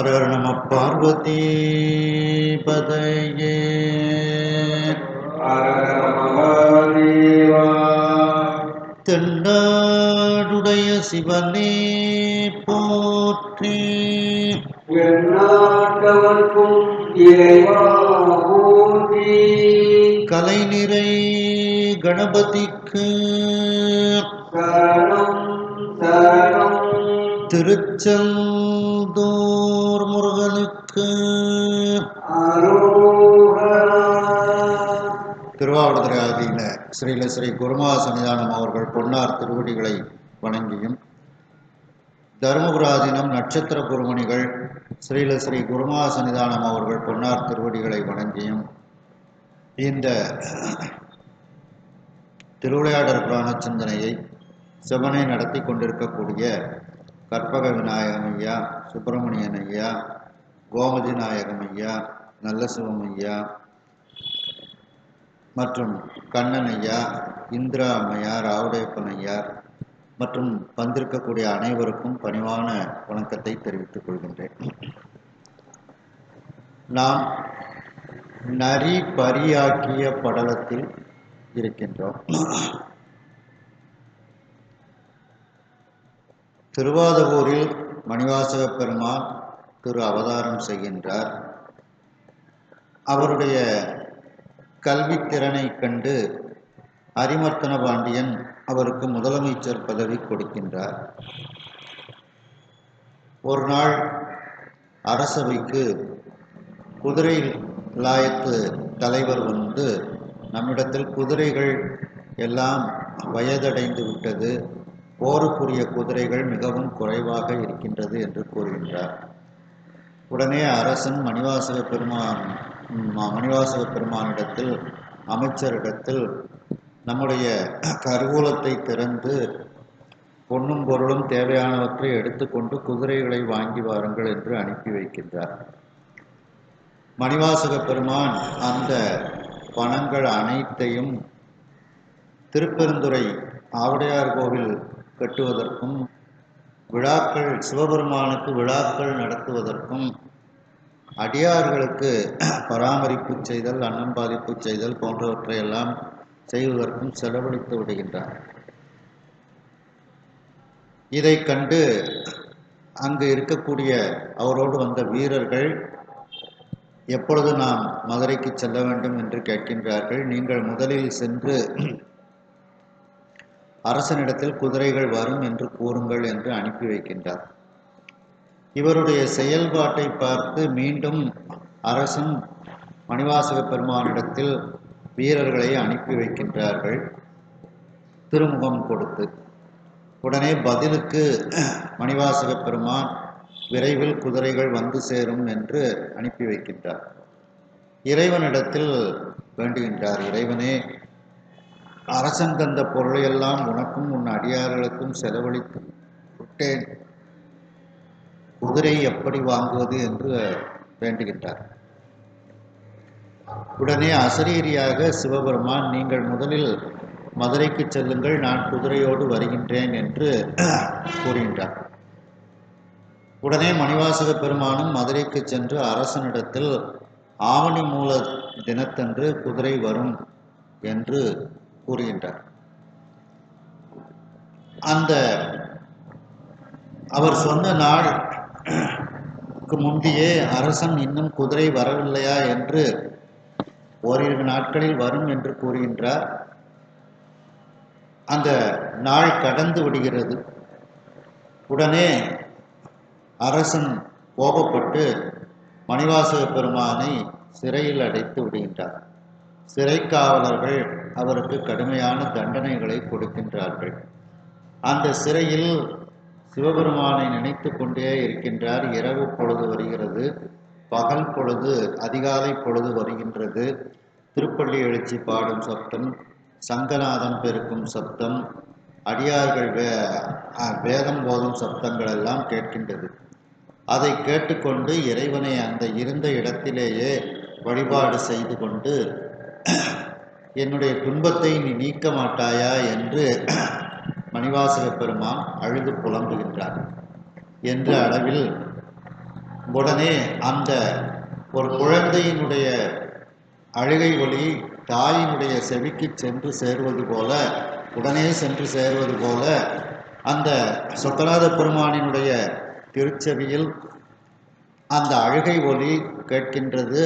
ஹர ஹர நம பார்வதி பதையே தென்னாடுடைய சிவனே போற்றி எந்நாட்டவர்க்கும் இறைவா போற்றி. கலைநிறை கணபதிக்கு சரணம் சரணம். திருச்செந்தூர் முருகனுக்கு அரோகரா. திருவாவடுதுறை ஆதீன ஸ்ரீல ஸ்ரீ குருமா சன்னிதானம் அவர்கள் பொன்னார் திருவடிகளை வணங்கியும், தருமபுராதீனம் நட்சத்திர குருமணிகள் ஸ்ரீல ஸ்ரீ குருமா சன்னிதானம் அவர்கள் பொன்னார் திருவடிகளை வணங்கியும், இந்த திருவிளையாடற் புராண சிந்தனையை செவனை நடத்தி கொண்டிருக்கக்கூடிய கற்பக விநாயகம் ஐயா, சுப்பிரமணியன் ஐயா, கோமதி நாயகம் ஐயா, நல்ல சிவம் ஐயா மற்றும் கண்ணன் ஐயா, இந்திரா அம்மையார், ஆவுடையப்பன் ஐயார் மற்றும் வந்திருக்கக்கூடிய அனைவருக்கும் பணிவான வணக்கத்தை தெரிவித்துக் கொள்கின்றேன். நாம் நரி பரியாக்கிய படலத்தில் இருக்கின்றோம். திருவாதவூரில் மணிவாசக பெருமான் திரு அவதாரம் செய்கின்றார். அவருடைய கல்வித்திறனை கண்டு அரிமர்த்தன பாண்டியன் அவருக்கு முதலமைச்சர் பதவி கொடுக்கின்றார். ஒரு நாள் அரசவைக்கு குதிரை லாயத்து தலைவர் வந்து நம்மிடத்தில் குதிரைகள் எல்லாம் வயதடைந்து விட்டது, போருக்குரிய குதிரைகள் மிகவும் குறைவாக இருக்கின்றது என்று கூறுகின்றார். உடனே அரசன் மணிவாசக பெருமானிடத்தில், அமைச்சரிடத்தில் நம்முடைய கருவூலத்தை திறந்து பொன்னும் பொருளும் தேவையானவற்றை எடுத்துக்கொண்டு குதிரைகளை வாங்கி வாருங்கள் என்று அனுப்பி வைக்கின்றார். மணிவாசக பெருமான் அந்த பணங்கள் அனைத்தையும் திருப்பெருந்துறை ஆவுடையார் கோவில் கட்டுவதற்கும், விழாக்கள் சிவபெருமானுக்கு விழாக்கள் நடத்துவதற்கும், அடியார்களுக்கு பராமரிப்பு செய்தல், அன்னம்பாதிப்பு செய்தல் போன்றவற்றையெல்லாம் செய்வதற்கும் செலவழித்து விடுகின்றார். இதை கண்டு அங்கு இருக்கக்கூடிய அவரோடு வந்த வீரர்கள் எப்பொழுது நாம் மதுரைக்கு செல்ல வேண்டும் என்று கேட்கின்றார்கள். நீங்கள் முதலில் சென்று அரசனிடத்தில் குதிரைகள் வரும் என்று கூறுங்கள் என்று அனுப்பி வைக்கின்றார். இவருடைய செயல்பாட்டை பார்த்து மீண்டும் அரசன் மணிவாசக பெருமானிடத்தில் வீரர்களை அனுப்பி வைக்கின்றார்கள் திருமுகம் கொடுத்து. உடனே பதிலுக்கு மணிவாசக பெருமான் விரைவில் குதிரைகள் வந்து சேரும் என்று அனுப்பி வைக்கின்றார். இறைவனிடத்தில் வேண்டுகின்றார், இறைவனே, அரசன் தந்த பொருளையெல்லாம் உனக்கும் உன் அடியார்களுக்கும் செலவழித்து விட்டேன், குதிரை எப்படி வாங்குவது என்று வேண்டுகின்றார். உடனே அசரீரியாக சிவபெருமான், நீங்கள் முதலில் மதுரைக்கு செல்லுங்கள், நான் குதிரையோடு வருகின்றேன் என்று கூறுகின்றார். உடனே மணிவாசக பெருமானும் மதுரைக்கு சென்று அரசனிடத்தில் ஆவணி மூல தினத்தன்று குதிரை வரும் என்று கூறுகின்றார். அந்த அவர் சொன்ன நாளுக்கு முந்தையே அரசன் இன்னும் குதிரை வரவில்லையா என்று ஓரிரு நாட்களில் வரும் என்று கூறுகின்றார். அந்த நாள் கடந்து விடுகிறது. உடனே அரசன் கோபப்பட்டு மணிவாசக பெருமானை சிறையில் அடைத்து விடுகின்றார். சிறை காவலர்கள் அவருக்கு கடுமையான தண்டனைகளை கொடுக்கின்றார்கள். அந்த சிறையில் சிவபெருமானை நினைத்து கொண்டே இருக்கின்றார். இரவு பொழுது வருகிறது, பகல் பொழுது, அதிகாலை பொழுது வருகின்றது. திருப்பள்ளி எழுச்சி பாடும் சப்தம், சங்கநாதம் பெருக்கும் சப்தம், அடியார்கள் வேதம் போதும் சப்தங்கள் எல்லாம் கேட்கின்றது. அதை கேட்டுக்கொண்டு இறைவனை அந்த இருந்த இடத்திலேயே வழிபாடு செய்து கொண்டு, என்னுடைய துன்பத்தை நீ நீக்க மாட்டாயா என்று மணிவாசக பெருமான் அழுது புலம்புகின்றார். என்ற அளவில் உடனே அந்த ஒரு குழந்தையினுடைய அழுகை ஒலி தாயினுடைய செவிக்கு சென்று சேருவது போல, உடனே சென்று சேருவது போல அந்த சொக்கநாத பெருமானினுடைய திருச்செவியில் அந்த அழுகை ஒலி கேட்கின்றது.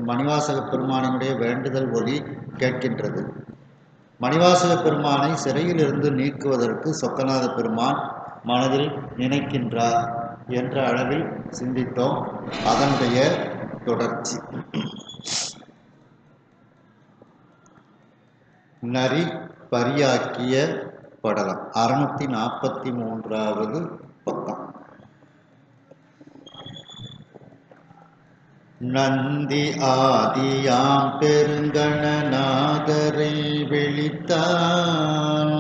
மணிவாசக பெருமானினுடைய வேண்டுதல் ஒலி கேட்கின்றது. மணிவாசக பெருமானை சிறையிலிருந்து நீக்குவதற்கு சொக்கநாத பெருமான் மனதில் நினைக்கின்றார் என்ற அளவில் சிந்தித்தோம். அதனுடைய தொடர்ச்சி நரி பரியாக்கிய படலம் 643வது பக்கம். நந்தி ஆதியாம் பெருங்கணநாதரை வெளித்தான்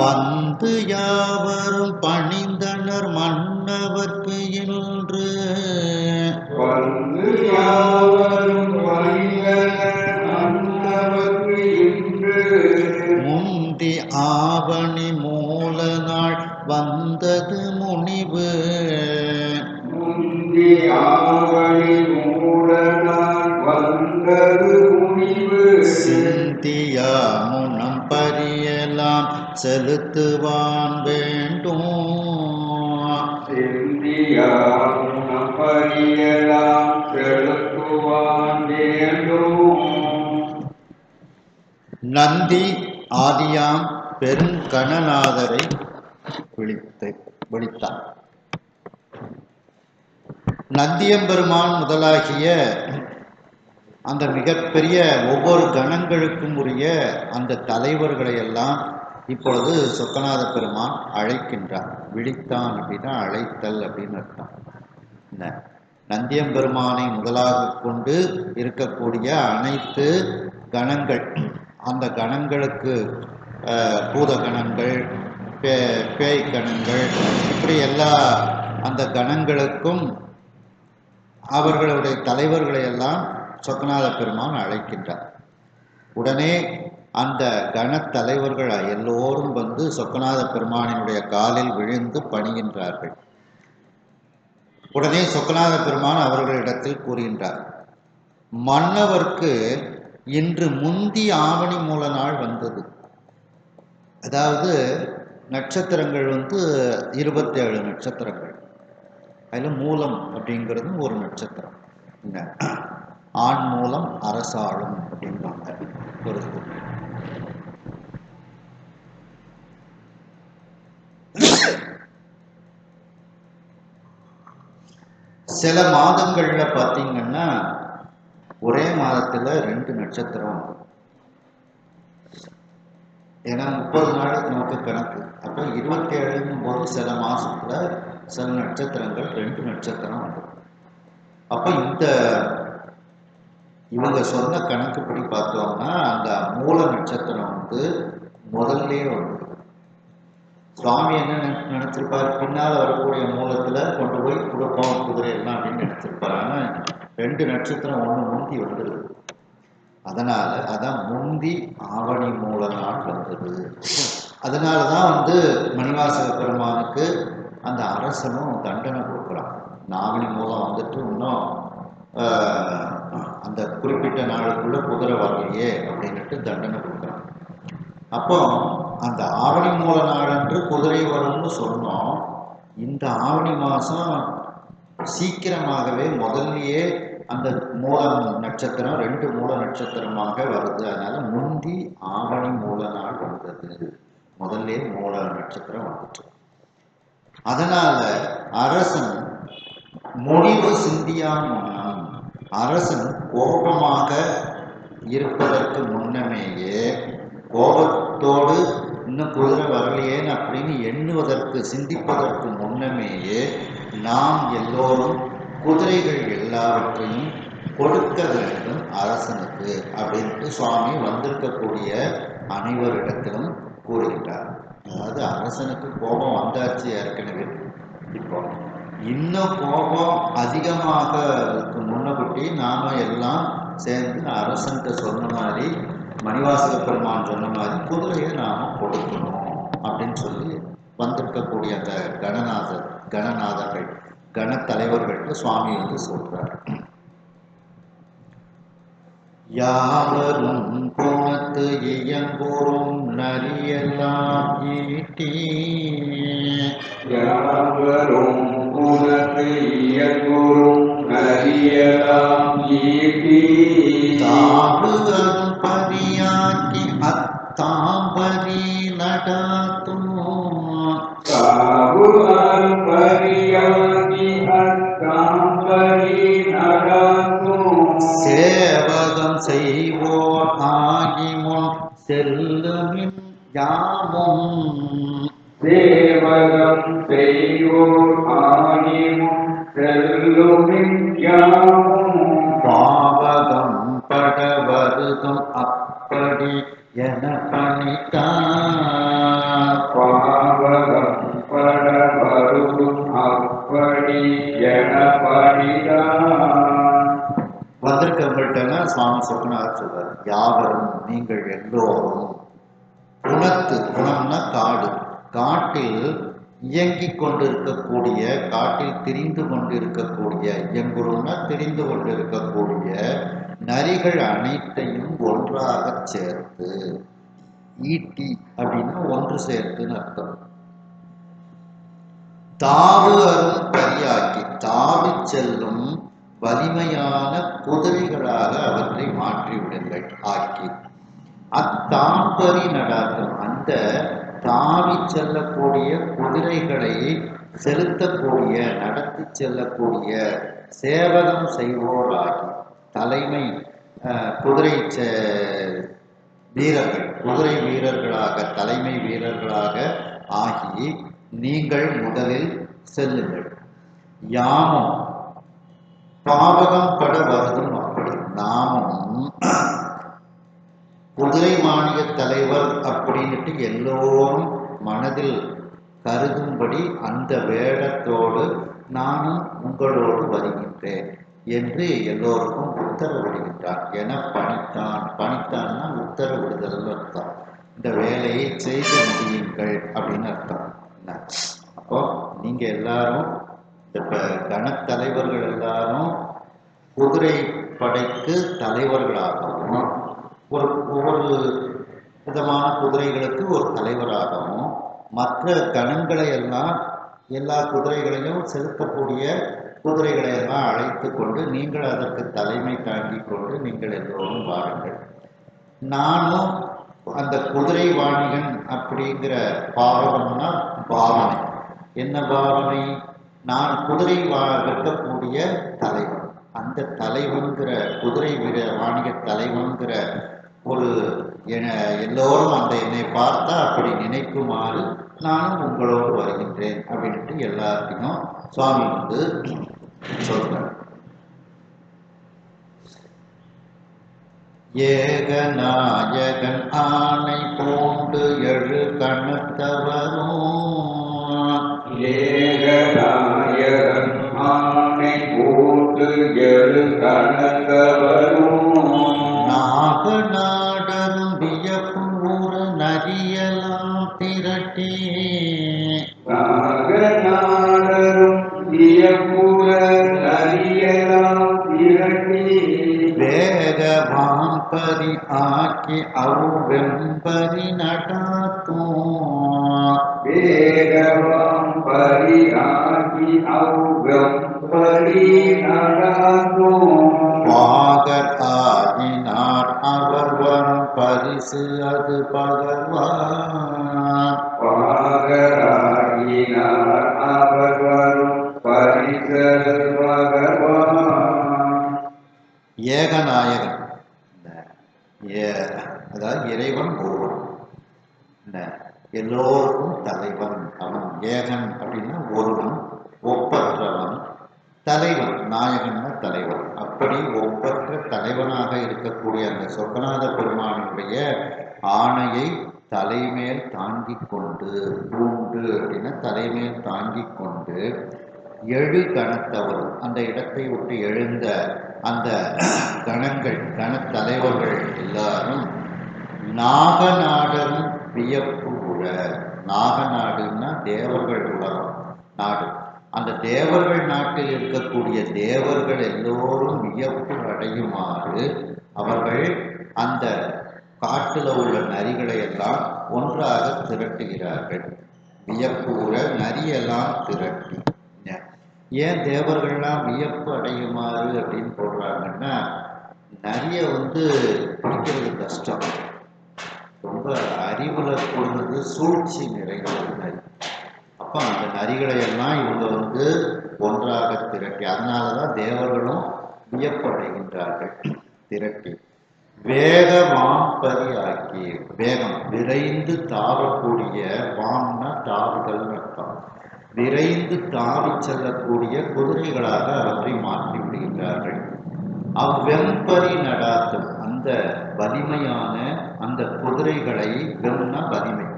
வந்து யாவரும் பணிந்தனர் மன்னவர்க்கு என்று முந்தி ஆவணி மூல நாள் வந்தது முனிவு சிந்தியா முனம் பரியலாம் செலுத்துவான் வேண்டும் நந்தி ஆதியாம் பெருங்கணநாதரை விழித்தான். நந்தியம்பெருமான் முதலாகிய அந்த மிகப்பெரிய ஒவ்வொரு கணங்களுக்கும் உரிய அந்த தலைவர்களை எல்லாம் இப்பொழுது சொக்கநாத பெருமான் அழைக்கின்றார். விழித்தான் அப்படின்னா அழைத்தல் அப்படின்னு அர்த்தம். நந்தியம்பெருமானை முதலாக கொண்டு இருக்கக்கூடிய அனைத்து கணங்கள், அந்த கணங்களுக்கு பூத கணங்கள், பேய் கணங்கள், இப்படி எல்லா அந்த கணங்களுக்கும் அவர்களுடைய தலைவர்களை எல்லாம் சொக்கநாத பெருமான் அழைக்கின்றார். உடனே அந்த கணத்தலைவர்கள் எல்லோரும் வந்து சொக்கநாத பெருமானினுடைய காலில் விழுந்து பணிகின்றார்கள். உடனே சொக்கநாத பெருமான் அவர்களிடத்தில் கூறுகின்றார், மன்னவர்க்கு இன்று முந்தி ஆவணி மூல நாள் வந்தது. அதாவது நட்சத்திரங்கள் 27 நட்சத்திரங்கள். அதில் மூலம் அப்படிங்கிறது ஒரு நட்சத்திரம். ஆண் மூலம் அரசாளும் அப்படின்பாங்க. ஒரு சில மாதங்கள்ல பார்த்தீங்கன்னா ஒரே மாதத்துல 2 நட்சத்திரம். ஏன்னா 30 நாளுக்கு நமக்கு கணக்கு. அப்போ 27 போது சில மாசத்துல சில நட்சத்திரங்கள் 2 நட்சத்திரம் வரும். அப்ப இவங்க சொன்ன கணக்குப்படி பார்த்தோம்னா அந்த மூல நட்சத்திரம் முதல்லே வந்து சுவாமி என்ன நினைச்சிருப்பாரு, பின்னால் வரக்கூடிய மூலத்துல கொண்டு போய் கொடுப்போம் குதிரை எல்லாம் அப்படின்னு நினைச்சிருப்பாரு. ஆனா 2 நட்சத்திரம் ஒண்ணு முந்தி வந்துடுது. அதனால அதான் முந்தி ஆவணி மூல நாள் வந்தது. அதனாலதான் மணிவாசக பெருமானுக்கு அந்த அரசனும் தண்டனை கொடுக்குறான். ஆவணி மூலம் இன்னும் அந்த குறிப்பிட்ட நாளுக்குள்ள குதிரை வரலையே அப்படின்னுட்டு தண்டனை கொடுக்குறான். அப்போ அந்த ஆவணி மூல நாளன்று குதிரை வரும்னு சொன்னோம். இந்த ஆவணி மாசம் சீக்கிரமாகவே முதல்லயே அந்த மூல நட்சத்திரம் 2 மூல நட்சத்திரமாக வருது. அதனால முந்தி ஆவணி மூல நாள் வந்தது. முதல்ல மூல நட்சத்திரம் வந்துச்சு. அதனால அரசன் முடிவு சிந்தியா முன்னம், அரசன் கோபமாக இருப்பதற்கு முன்னமேயே, கோபத்தோடு இன்னும் குதிரை வரலையேன்னு அப்படின்னு எண்ணுவதற்கு சிந்திப்பதற்கு முன்னமேயே நாம் எல்லோரும் குதிரைகள் எல்லாவற்றையும் கொடுக்க வேண்டும் அரசனுக்கு அப்படின்ட்டு சுவாமி வந்திருக்கக்கூடிய அனைவரிடத்திலும் கூறுகின்றார். அதாவது அரசனுக்கு கோபம் வந்தாச்சு ஏற்கனவே. இப்போ இன்னும் கோபம் அதிகமாக முன்னகுட்டி நாம எல்லாம் சேர்ந்து அரசன்கிட்ட சொன்ன மாதிரி மணிவாசக பெருமான் சொன்ன மாதிரி குதிரையை நாம கொடுக்கணும் அப்படின்னு சொல்லி வந்திருக்கக்கூடிய அந்த கணநாதர்கள் கணத்தலைவர்கள்ட்ட சுவாமி வந்து சொல்றார். யாவரும் குணத்து இயங்குறும் நரியெல்லாம் ஈட்டி யாவரும் குணத்து இயங்குறும் நரியெல்லாம் ஈட்டி தாவுதல் பரியாக்கி அத்தாம்பரி நடாத்தும் தாவுதல் பரியாக்கி அத்தாம்பரி நடாத்தும் சேவகம் செய்வோர் ஆகிமுன் செல்லுமின் யாமும் சேவகம் செய்வோர் ஆகிமுன் செல்லுமின் யாமும் பாவகம் பட வருதும் அப்படி என பணித்தார். பாவகம் பட வருதும் அப்படி என பணித்தார். வந்திருக்கவங்கள்ட்ட சுவாமி சொக்கநாதர் சொல்றார், யாவரும் நீங்கள் எல்லோரும் குணம்னா காடு, காட்டில் இயங்கிக் கொண்டிருக்கக்கூடிய, காட்டில் திரிந்து கொண்டிருக்கக்கூடிய, இயங்குறும்னா திரிந்து கொண்டிருக்கக்கூடிய நரிகள் அனைத்தையும் ஒன்றாக சேர்த்து, ஈட்டி அப்படின்னா ஒன்று சேர்த்துன்னு அர்த்தம். தாவு அரும் பரியாக்கி, தாவி செல்லும் வலிமையான குதிரைகளாக அவற்றை மாற்றிவிடுங்கள் ஆக்கி. அத்தாம்பரி நடாத்தும், அந்த தாவி செல்லக்கூடிய குதிரைகளை செலுத்தக்கூடிய, நடத்தி செல்லக்கூடிய சேவகம் செய்வோராகி, தலைமை குதிரை வீரர்கள், குதிரை வீரர்களாக, தலைமை வீரர்களாக ஆகி நீங்கள் முதலில் செல்லுங்கள். யாமும் பாவகம் பட வருதும் அப்படி, நாமும் குதிரை மானிய தலைவர் அப்படின்ட்டு எல்லோரும் மனதில் கருதும்படி அந்த வேடத்தோடு நானும் உங்களோடு வருகின்றேன் என்று எல்லோருக்கும் உத்தரவிடுகின்றான் என பணித்தான். பணித்தான்னா உத்தரவிடுதல் அர்த்தம். இந்த வேலையை செய்து முடியுங்கள் அப்படின்னு அர்த்தம். அப்போ நீங்க எல்லாரும், இந்த கணத்தலைவர்கள் எல்லாரும் குதிரை படைக்கு தலைவர்களாகவும், ஒவ்வொரு விதமான குதிரைகளுக்கு ஒரு தலைவராகவும், மற்ற கணங்களை எல்லாம், எல்லா குதிரைகளையும் செலுத்தக்கூடிய குதிரைகளை எல்லாம் அழைத்து கொண்டு நீங்கள் அதற்கு தலைமை தாங்கிக் கொண்டு நீங்கள் எல்லோரும் வாருங்கள். நானும் அந்த குதிரை வாணிகன் அப்படிங்கிற பாவகம்னா பாவனை. என்ன பாவனை? நான் குதிரை விற்கக்கூடிய தலைவன். அந்த தலைவன்கிற குதிரை வாணிக தலைவன்கிற ஒரு எல்லோரும் அந்த என்னை பார்த்தா அப்படி நினைக்குமாறு நானும் உங்களோடு வருகின்றேன் அப்படின்ட்டு எல்லாத்தையும் சுவாமி வந்து சொல்றார். ஏகநாயகன் ஆணை போண்டு எழு கணத்தவரும், ஏகநாயகன் ஆணை போண்டு எழு கணத்தவரும், நாக நாடரும் வியப்பூர நரியலாம் திரட்டி, நாக நாடரும் வியப்பூர நரியலாம் திரட்டி, வேகவான் பரி ஆக்கி அவ்வெம்பரி நடாத்தும், வேகவான் பரி ஆக்கி அவ்வெம்பரி நடாத்தும், பாகர் ஆகினார் அவர் வரும் பரிசு அது பகவான், பாகராகினார் அவர் வரும் பரிசு பகவான். ஏகநாயகன், அதாவது இறைவன் ஒருவன், எல்லோருக்கும் தலைவன் அவன். ஏகன் அப்படின்னா ஒருவன், ஒப்பற்றவன். தலைவன், நாயகன்னா தலைவன். அப்படி ஒப்பற்ற தலைவனாக இருக்கக்கூடிய அந்த சொக்கநாத பெருமானுடைய ஆணையை தலைமேல் தாங்கிக் கொண்டு, பூண்டு அப்படின்னா தலைமேல் தாங்கிக் கொண்டு, எழு கணத்தவர், அந்த இடத்தை விட்டு எழுந்த அந்த கணங்கள், கணத்தலைவர்கள் எல்லாரும் நாகநாடரும் வியப்பு உற. நாகநாடுன்னா தேவர்கள் உலகம் நாடு. அந்த தேவர்கள் நாட்டில் இருக்கக்கூடிய தேவர்கள் எல்லோரும் வியப்பு அடையுமாறு அவர்கள் அந்த காட்டில் உள்ள நரிகளை எல்லாம் ஒன்றாக திரட்டுகிறார்கள். வியப்பு உற நரியெல்லாம் திரட்டி. ஏன் தேவர்கள்லாம் வியப்பு அடையுமாறு அப்படின்னு போடுறாங்கன்னா, நரிய பிடிக்கிறது கஷ்டம். ரொம்ப அறிவுல கொண்டது, சூழ்ச்சி நிறைந்தது நரி. அப்போ அந்த நரிகளை எல்லாம் இவங்க ஒன்றாக திரட்டி, அதனாலதான் தேவர்களும் வியப்படைகின்றார்கள். திரட்டி வேக வாம்பரி ஆக்கி. வேகம் விரைந்து தாவக்கூடிய, வாம்னா தாவுதல் அர்த்தம். விரைந்து தாவி செல்லக்கூடிய குதிரைகளாக அவற்றை மாற்றி விடுகின்றார்கள். அவ்வெம்பரி நடாத்தும். அந்த வலிமையான அந்த குதிரைகளை, வெம்னா வலிமை,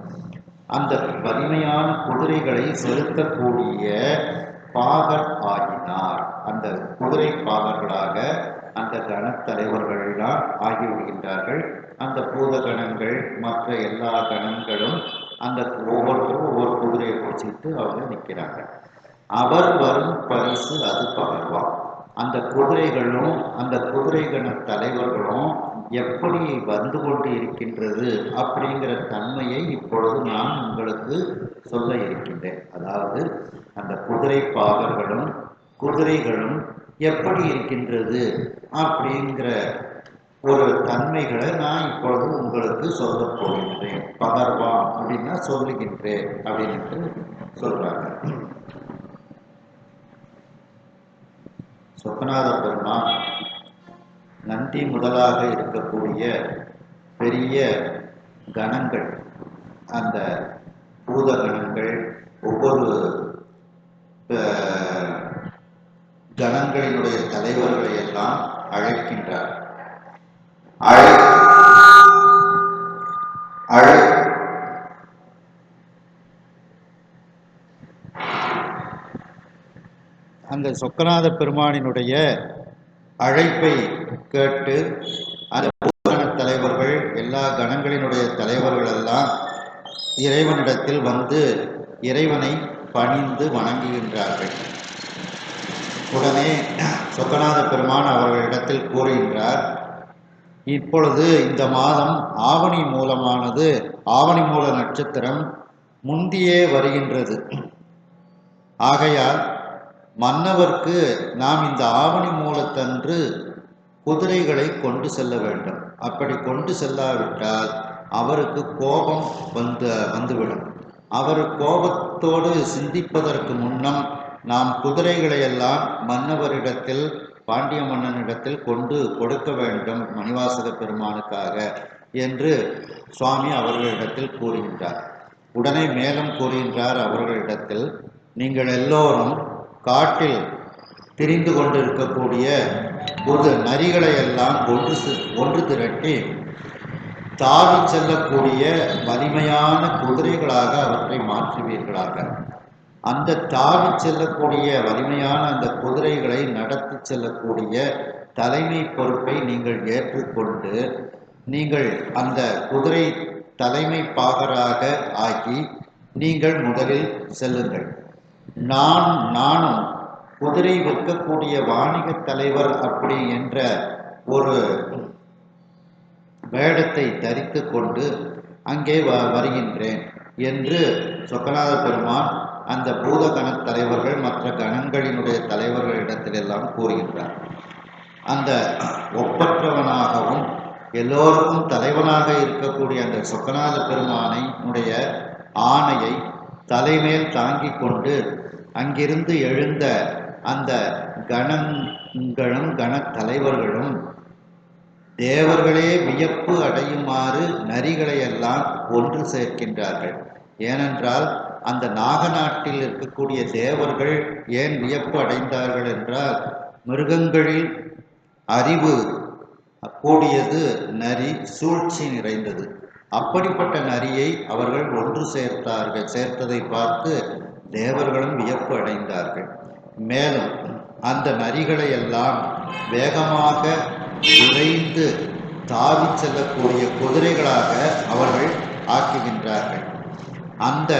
அந்த வலிமையான குதிரைகளை செலுத்தக்கூடிய பாகர் ஆகினார். அந்த குதிரை பாகர்களாக அந்த கணத்தலைவர்கள்லாம் ஆகிவிடுகின்றார்கள். அந்த பூத கணங்கள் மற்ற எல்லா கணங்களும் அந்த ஒவ்வொருத்தரும் ஒவ்வொரு குதிரையை பிடிச்சிட்டு அவங்க நிற்கிறாங்க. அவர் வரும் பரிசு அது பகர்வா. அந்த குதிரைகளும் அந்த குதிரை கண தலைவர்களும் எப்படி வந்து கொண்டு இருக்கின்றது அப்படிங்கிற தன்மையை இப்பொழுது நான் உங்களுக்கு சொல்ல இருக்கின்றேன். அதாவது அந்த குதிரை பாகர்களும் குதிரைகளும் எப்படி இருக்கின்றது அப்படிங்கிற ஒரு தன்மைகளை நான் இப்பொழுது உங்களுக்கு சொல்ல போகின்றேன். பகர்வா அப்படின்னா சொல்லுகின்றேன் அப்படின்னு சொல்றாங்க. சொக்கநாத பெருமான் நந்தி முதலாக இருக்கக்கூடிய பெரிய கணங்கள், அந்த பூத கணங்கள், ஒவ்வொரு கணங்களினுடைய தலைவர்களை எல்லாம் அழைக்கின்றார். அந்த சொக்கநாத பெருமானினுடைய அழைப்பை கேட்டு அந்த பூதகண தலைவர்கள், எல்லா கணங்களினுடைய தலைவர்கள் எல்லாம் இறைவனிடத்தில் இறைவனை பணிந்து வணங்குகின்றார்கள். உடனே சொக்கநாத பெருமான் அவர்களிடத்தில் கூறுகின்றார், இப்பொழுது இந்த மாதம் ஆவணி மூலமானது, ஆவணி மூல நட்சத்திரம் முந்தியே வருகின்றது. ஆகையால் மன்னவர்க்கு நாம் இந்த ஆவணி மூலத்தன்று குதிரைகளை கொண்டு செல்ல வேண்டும். அப்படி கொண்டு செல்லாவிட்டால் அவருக்கு கோபம் வந்துவிடும். அவர் கோபத்தோடு சிந்திப்பதற்கு முன்னம் நாம் குதிரைகளை எல்லாம் மன்னவரிடத்தில், பாண்டிய மன்னனிடத்தில் கொண்டு கொடுக்க வேண்டும் மணிவாசக பெருமானுக்காக என்று சுவாமி அவர்களிடத்தில் கூறுகின்றார். உடனே மேலும் கூறுகின்றார் அவர்களிடத்தில், நீங்கள் எல்லோரும் காட்டில் திரிந்து கொண்டிருக்கக்கூடிய நரிகளை எல்லாம் ஒன்று திரட்டி தாவி செல்லக்கூடிய வலிமையான குதிரைகளாக அவற்றை மாற்றுவீர்களாக. அந்த தாவி செல்லக்கூடிய வலிமையான அந்த குதிரைகளை நடத்தி செல்லக்கூடிய தலைமை பொறுப்பை நீங்கள் ஏற்றுக்கொண்டு, நீங்கள் அந்த குதிரை தலைமை பாகராக ஆகி நீங்கள் முதலில் செல்லுங்கள். நானும் குதிரை விற்கக்கூடிய வாணிக தலைவர் அப்படி என்ற ஒரு வேடத்தை தரித்து கொண்டு அங்கே வருகின்றேன் என்று சொக்கநாத பெருமான் அந்த பூதகண தலைவர்கள் மற்ற கணங்களினுடைய தலைவர்களிடத்திலெல்லாம் கூறுகின்றார். அந்த ஒப்பற்றவனாகவும் எல்லோருக்கும் தலைவனாக இருக்கக்கூடிய அந்த சொக்கநாத பெருமானுடைய ஆணையை தலைமேல் தாங்கிக் கொண்டு அங்கிருந்து எழுந்த அந்த கணங்களும் கணத்தலைவர்களும் தேவர்களே வியப்பு அடையுமாறு நரிகளை எல்லாம் ஒன்று சேர்க்கின்றார்கள். ஏனென்றால் அந்த நாகநாட்டில் இருக்கக்கூடிய தேவர்கள் ஏன் வியப்பு அடைந்தார்கள் என்றால், மிருகங்களில் அறிவு கூடியது நரி, சூழ்ச்சி நிறைந்தது. அப்படிப்பட்ட நரியை அவர்கள் ஒன்று சேர்த்ததை பார்த்து தேவர்களும் வியப்பு அடைந்தார்கள். மேலும் அந்த நரிகளை எல்லாம் வேகமாக விரைந்து தாவி செல்லக்கூடிய குதிரைகளாக அவர்கள் ஆக்குகின்றார்கள். அந்த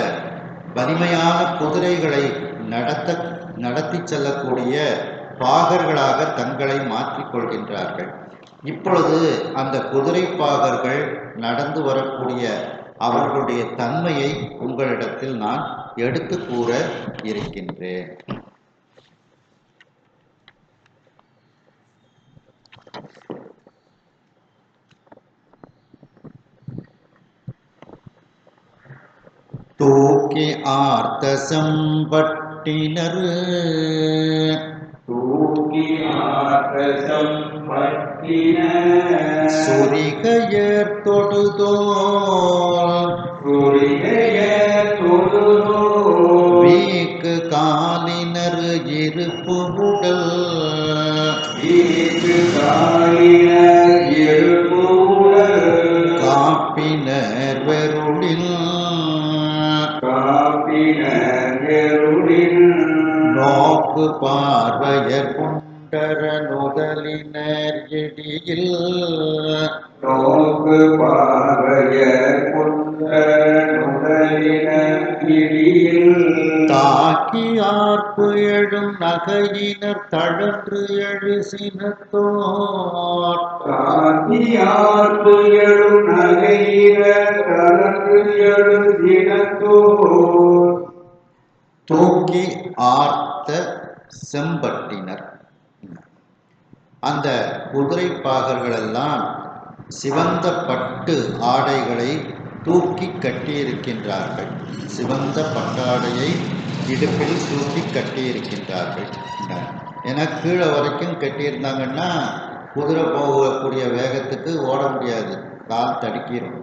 வலிமையான குதிரைகளை நடத்தி செல்லக்கூடிய பாகர்களாக தங்களை மாற்றிக்கொள்கின்றார்கள். இப்பொழுது அந்த குதிரை பாகர்கள் நடந்து வரக்கூடிய அவர்களுடைய தன்மையை உங்களிடத்தில் நான் எடுத்து கூற இருக்கின்றேன். தூக்கி ஆர்த்த செம்பட்டினர் சொரிகையர் தொடுதோல் வீக்கு காலினர் இருப்பு உடல் காப்பினர் வெருளில் நோக்கு பார்வையர் குண்டர நுதலினர் இடியில் நோக்கு பார்வையர் குண்டர நுதலினர் இடியில் தாக்கி ஆர்ப்பு எழும் நகையினர் தழன்று எழு சினத்தோர் தாக்கி ஆர்ப்பு எழும் நகையினர் தழன்று எழு சினத்தோர் தூக்கி ஆர்த்த செம்பட்டினர். அந்த குதிரை பாகர்கள் எல்லாம் சிவந்த பட்டு ஆடைகளை தூக்கி கட்டியிருக்கின்றார்கள். சிவந்த பட்டாடையை இடுப்பில் தூக்கி கட்டியிருக்கின்றார்கள். ஏன்னா கீழே வரைக்கும் கட்டியிருந்தாங்கன்னா குதிரை போகக்கூடிய வேகத்துக்கு ஓட முடியாது, கால் தடுக்கிடும்.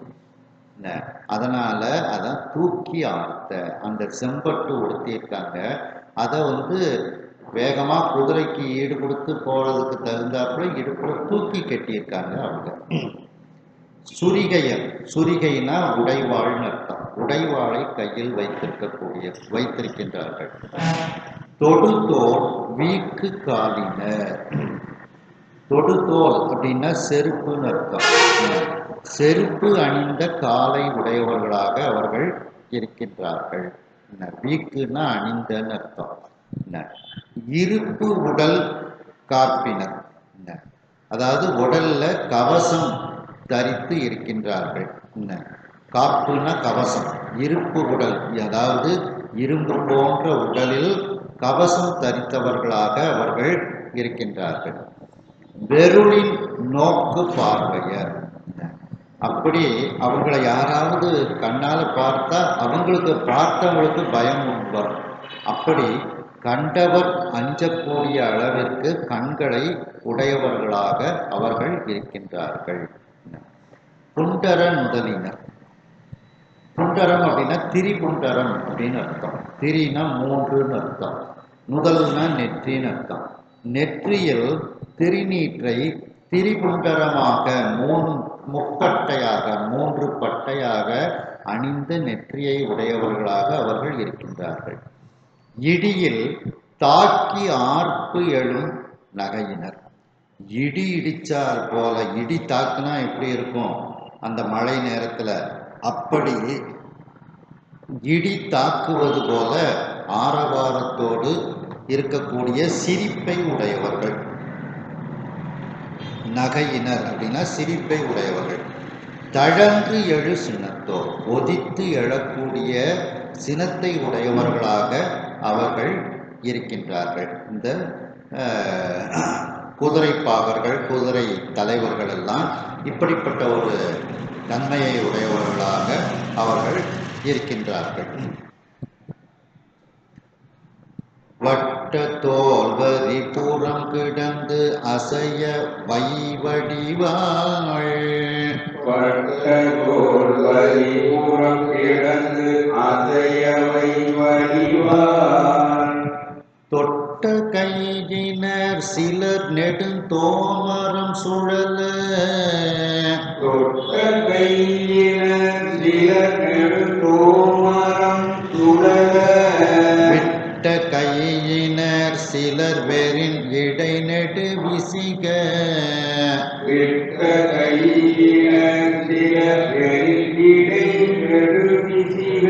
அதனால அதான் தூக்கி ஆர்த்த அந்த செம்பட்டு உடுத்தியிருக்காங்க. அதை வேகமாக குதிரைக்கு ஈடு கொடுத்து போறதுக்கு தகுந்தாப்புல இடுப்புல தூக்கி கட்டியிருக்காங்க அவங்க. சுரிகையர், சுரிகைனா உடைவாள்னு அர்த்தம். உடைவாளை கையில் வைத்திருக்கின்றார்கள். தொடுதோல் வீக்கு காலினர். தொடுதோல் அப்படின்னா செருப்புன்னு அர்த்தம். செருப்பு அணிந்த காலை உடையவர்களாக அவர்கள் இருக்கின்றார்கள். வீக்குன்னா அணிந்தன்னு அர்த்தம். இருப்பு உடல் காப்பினர், அதாவது உடல்ல கவசம் தரித்து இருக்கின்றார்கள். காப்புனா கவசம், இருப்பு உடல் அதாவது இரும்பு போன்ற உடலில் கவசம் தரித்தவர்களாக அவர்கள் இருக்கின்றார்கள். வெருளின் நோக்கு பார்வையர், அப்படி அவங்களை யாராவது கண்ணால் பார்த்தா அவங்களுக்கு பார்த்தவங்களுக்கு பயம் வரும். அப்படி கண்டவர் அஞ்சக்கூடிய அளவிற்கு கண்களை உடையவர்களாக அவர்கள் இருக்கின்றார்கள். புண்டர நுதலினர். புண்டரம் அப்படின்னா திரிபுண்டரம் அப்படின்னு அர்த்தம். திரினா மூன்றுன்னு அர்த்தம். நுதல்னா நெற்றின்னு அர்த்தம். நெற்றியில் திருநீற்றை திரிபுண்டரமாக முப்பட்டையாக 3 பட்டையாக அணிந்த நெற்றியை உடையவர்களாக அவர்கள் இருக்கின்றார்கள். இடியில் தாக்கி ஆர்ப்பு எழும் நகையினர். இடி இடிச்சால் போல, இடி தாக்குனா எப்படி இருக்கும் அந்த மழை நேரத்துல, அப்படி இடி தாக்குவது போல ஆரவாரத்தோடு இருக்கக்கூடிய சிரிப்பை உடையவர்கள். நகையினர் அப்படின்னா சிரிப்பை உடையவர்கள். தழன்று எழு சினத்தோர், ஒதித்து எழக்கூடிய சினத்தை உடையவர்களாக அவர்கள் இருக்கின்றார்கள். இந்த குதிரை பாகர்கள், குதிரை தலைவர்கள் எல்லாம் இப்படிப்பட்ட ஒரு தன்மையை உடையவர்களாக அவர்கள் இருக்கின்றார்கள். வட்ட தோல்வரி புறம் கிடந்து அசைய வைவடிவாள். வட்ட தோல்வரி புறம் கிடந்து அசைய வைவடிவாள். தொட்ட கையினர் சிலர் நெடுந்தோமரம் சுழல. தொட்ட கையினர் சிலர் நெடுந்தோமரம் சுழல. விட்ட கையினர் சிலர் வெறின் இடைநெடு விசிக. விட்ட கையினர் சில பெருகிடை நெடுவிசிக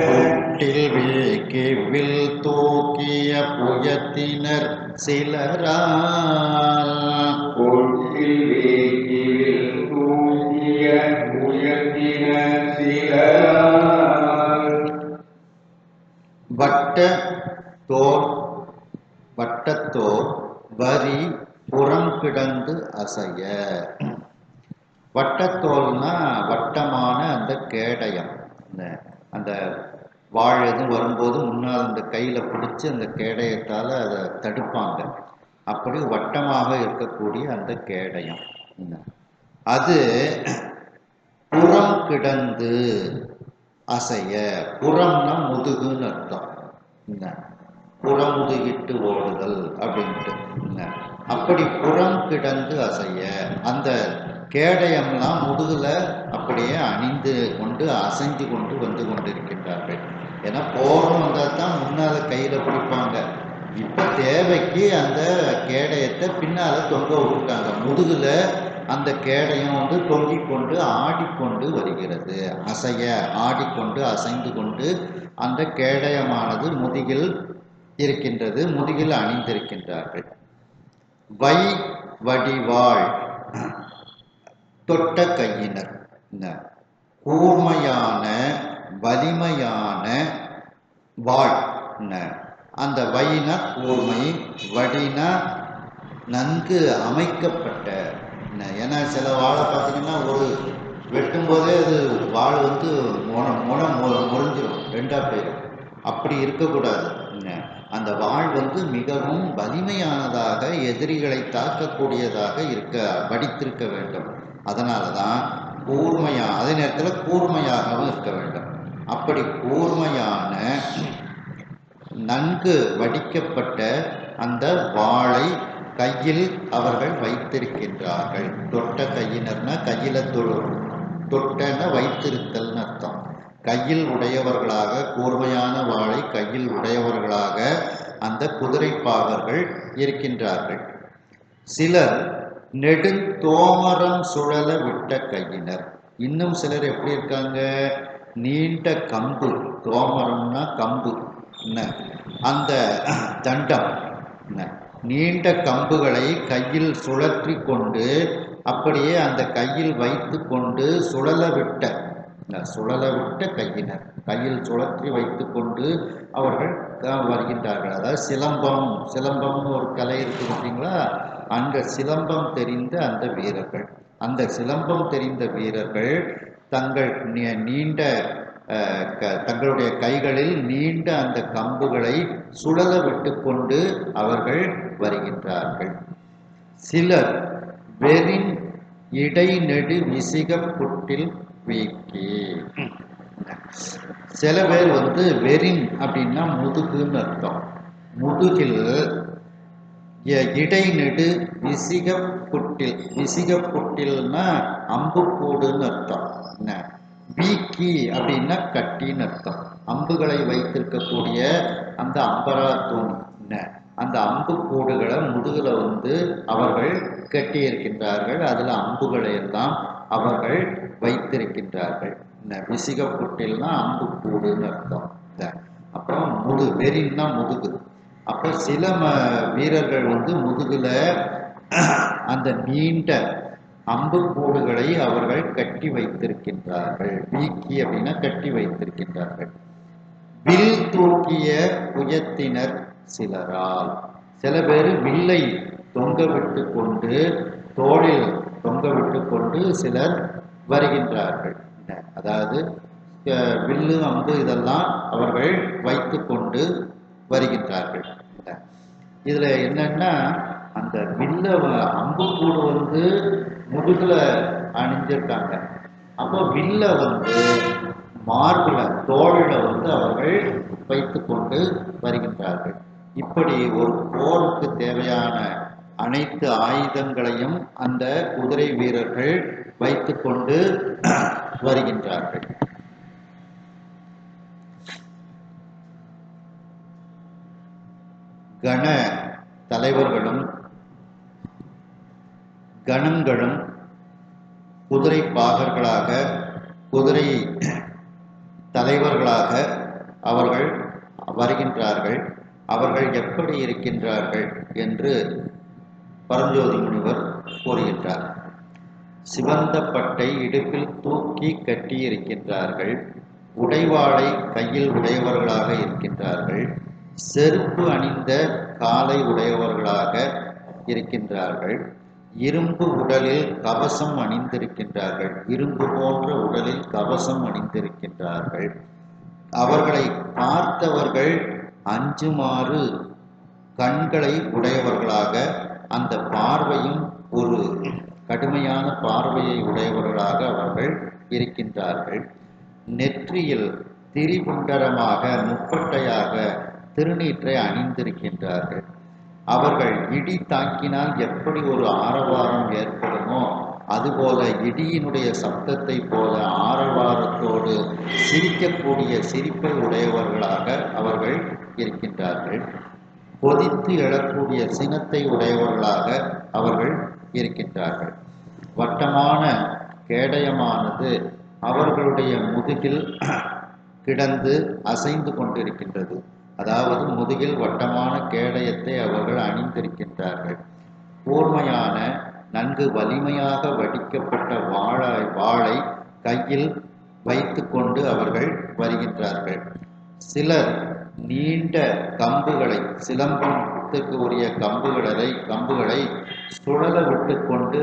புட்டில் வேக்கிவில் தூக்கிய புயத்தினர் சிலரால் பொட்டில் வேக்கில் தூக்கிய புயத்தின சிலரால் வட்டத்தோர் வரி புறம் கிடந்து அசைய. வட்டத்தோல்னா வட்டமான அந்த கேடயம், அந்த வாழ் எதுவும் வரும்போது முன்னால் அந்த கையில் பிடிச்சி அந்த கேடயத்தால் அதை தடுப்பாங்க. அப்படி வட்டமாக இருக்கக்கூடிய அந்த கேடயம் அது புறம் கிடந்து அசைய. புறம்னா முதுகுன்னு அர்த்தம். புறமுதுகிட்டு ஓடுதல் அப்படின்ட்டு. அப்படி புறம் கிடந்து அசைய அந்த கேடயம்லாம் முதுகுல அப்படியே அணிந்து கொண்டு அசைஞ்சு கொண்டு வந்து கொண்டிருக்கின்றார்கள். ஏன்னா போர்னு வந்தால் தான் முன்னால கையில பிடிப்பாங்க. இப்ப தேவைக்கு அந்த கேடயத்தை பின்னால தொங்க விட்டுட்டாங்க. முதுகுல அந்த கேடயம் வந்து தொங்கிக் கொண்டு ஆடிக்கொண்டு வருகிறது. அசைய, ஆடிக்கொண்டு அசைந்து கொண்டு அந்த கேடயமானது முதுகில் இருக்கின்றது, முதுகில் அணிந்திருக்கின்றார்கள். வடிவாள் தொட்ட கையினர், கூர்மையான வலிமையான வாழ். அந்த வைனா கூர்மை, வடினா நன்கு அமைக்கப்பட்ட. ஏன்னா சில வாழை பார்த்தீங்கன்னா ஒரு வெட்டும் போதே அது வாழ் வந்து முறிஞ்சிடும், ரெண்டா போயிடும். அப்படி இருக்கக்கூடாது. அந்த வாழ் வந்து மிகவும் வலிமையானதாக, எதிரிகளை தாக்கக்கூடியதாக வடித்திருக்க வேண்டும். அதனால தான் அதே நேரத்தில் கூர்மையாகவும் இருக்க வேண்டும். அப்படி கூர்மையான நன்கு வடிக்கப்பட்ட அந்த வாளை கையில் அவர்கள் வைத்திருக்கின்றார்கள். தொட்ட கையினர்னா கையில தொட்டன வைத்திருத்தல்னு அர்த்தம். கையில் உடையவர்களாக, கூர்மையான வாளை கையில் உடையவர்களாக அந்த குதிரைப்பாகர்கள் இருக்கின்றார்கள். சிலர் நெடுந்தோமரம் சுழல விட்ட கையினர். இன்னும் சிலர் எப்படி இருக்காங்க? நீண்ட கம்பு, தோமரம்னா கம்பு, அந்த தண்டம், நீண்ட கம்புகளை கையில் சுழற்றி கொண்டு அப்படியே அந்த கையில் வைத்து கொண்டு சுழல விட்ட கையினர், கையில் சுழற்றி வைத்து கொண்டு அவர்கள் வருகின்றார்கள். அதாவது சிலம்பம்னு ஒரு கலை இருக்கு பார்த்தீங்களா? அந்த சிலம்பம் தெரிந்த அந்த வீரர்கள், அந்த சிலம்பம் தெரிந்த வீரர்கள் தங்கள் நீண்ட தங்களுடைய கைகளில் நீண்ட அந்த கம்புகளை சுழல விட்டு கொண்டு அவர்கள் வருகின்றார்கள். சிலர் வெறின் இடைநெடு விசிக புட்டில் வீக்கி. சில பேர் வந்து வெறின் அப்படின்னா முதுகுன்னு அர்த்தம். முதுகில் இடைநெடு விசிக புட்டில்னா அம்புக்கூடுன்னு அர்த்தம். வீக்கி அப்படின்னா கட்டின்னு அர்த்தம். அம்புகளை வைத்திருக்கக்கூடிய அந்த அம்பரா தூண், அந்த அம்பு கூடுகளை முதுகுல வந்து அவர்கள் கட்டி இருக்கின்றார்கள். அதுல அம்புகளை எல்லாம் அவர்கள் வைத்திருக்கின்றார்கள். விசிக புட்டில்னா அம்பு கூடுன்னு அர்த்தம். அப்புறம் வெறின்னா முதுகு. அப்ப சில வீரர்கள் வந்து முதுகுல அந்த நீண்ட அம்பு கூடுகளை அவர்கள் கட்டி வைத்திருக்கின்றார்கள். வீக்கி அப்படின்னா கட்டி வைத்திருக்கின்றார்கள். வில் தூக்கிய புயத்தினர் சிலரால். சில பேர் வில்லை தொங்க விட்டு கொண்டு, தோளில் தொங்க விட்டு கொண்டு சிலர் வருகின்றார்கள். அதாவது வில்லு அம்பு இதெல்லாம் அவர்கள் வைத்து கொண்டு வருகின்றார்கள். இதுல என்னன்னா அந்த வில்ல அம்பு கூடு வந்து முதுகுல அணிஞ்சிருக்காங்க. அப்போ வில்ல வந்து மார்புல, தோளில வந்து அவர்கள் வைத்து கொண்டு வருகின்றார்கள். இப்படி ஒரு போருக்கு தேவையான அனைத்து ஆயுதங்களையும் அந்த குதிரை வீரர்கள் வைத்து கொண்டு வருகின்றார்கள். கண தலைவர்களும் கணங்களும் குதிரை பாகர்களாக, குதிரை தலைவர்களாக அவர்கள் வருகின்றார்கள். அவர்கள் எப்படி இருக்கின்றார்கள் என்று பரஞ்சோதி முனிவர் கூறுகின்றார். சிவந்த பட்டை இடுப்பில் தூக்கி கட்டியிருக்கின்றார்கள். உடைவாளை கையில் உடையவர்களாக இருக்கின்றார்கள். செருப்பு அணிந்த காலை உடையவர்களாக இருக்கின்றார்கள். இரும்பு உடலில் கவசம் அணிந்திருக்கின்றார்கள். இரும்பு போன்ற உடலில் கவசம் அணிந்திருக்கின்றார்கள். அவர்களை பார்த்தவர்கள் அஞ்சுமாறு கண்களை உடையவர்களாக, அந்த பார்வையும் ஒரு கடுமையான பார்வையை உடையவர்களாக அவர்கள் இருக்கின்றார்கள். நெற்றியில் திரிபுண்டரமாக முப்பட்டையாக திருநீற்றை அணிந்திருக்கின்றார்கள். அவர்கள் இடி தாக்கினால் எப்படி ஒரு ஆரவாரம் ஏற்படுமோ அதுபோல இடியினுடைய சப்தத்தை போல ஆரவாரத்தோடு சிரிக்கக்கூடிய சிரிப்பை உடையவர்களாக அவர்கள் இருக்கின்றார்கள். கொதித்து எழக்கூடிய சினத்தை உடையவர்களாக அவர்கள் இருக்கின்றார்கள். வட்டமான கேடயமானது அவர்களுடைய முதுகில் கிடந்து அசைந்து கொண்டிருக்கின்றது. அதாவது முதுகில் வட்டமான கேடயத்தை அவர்கள் அணிந்திருக்கின்றார்கள். கூர்மையான நன்கு வலிமையாக வடிக்கப்பட்ட வாளை கையில் வைத்து கொண்டு அவர்கள் வருகின்றார்கள். சிலர் நீண்ட கம்புகளை, சிலம்பத்துக்கு உரிய கம்புகளை சுழல விட்டு கொண்டு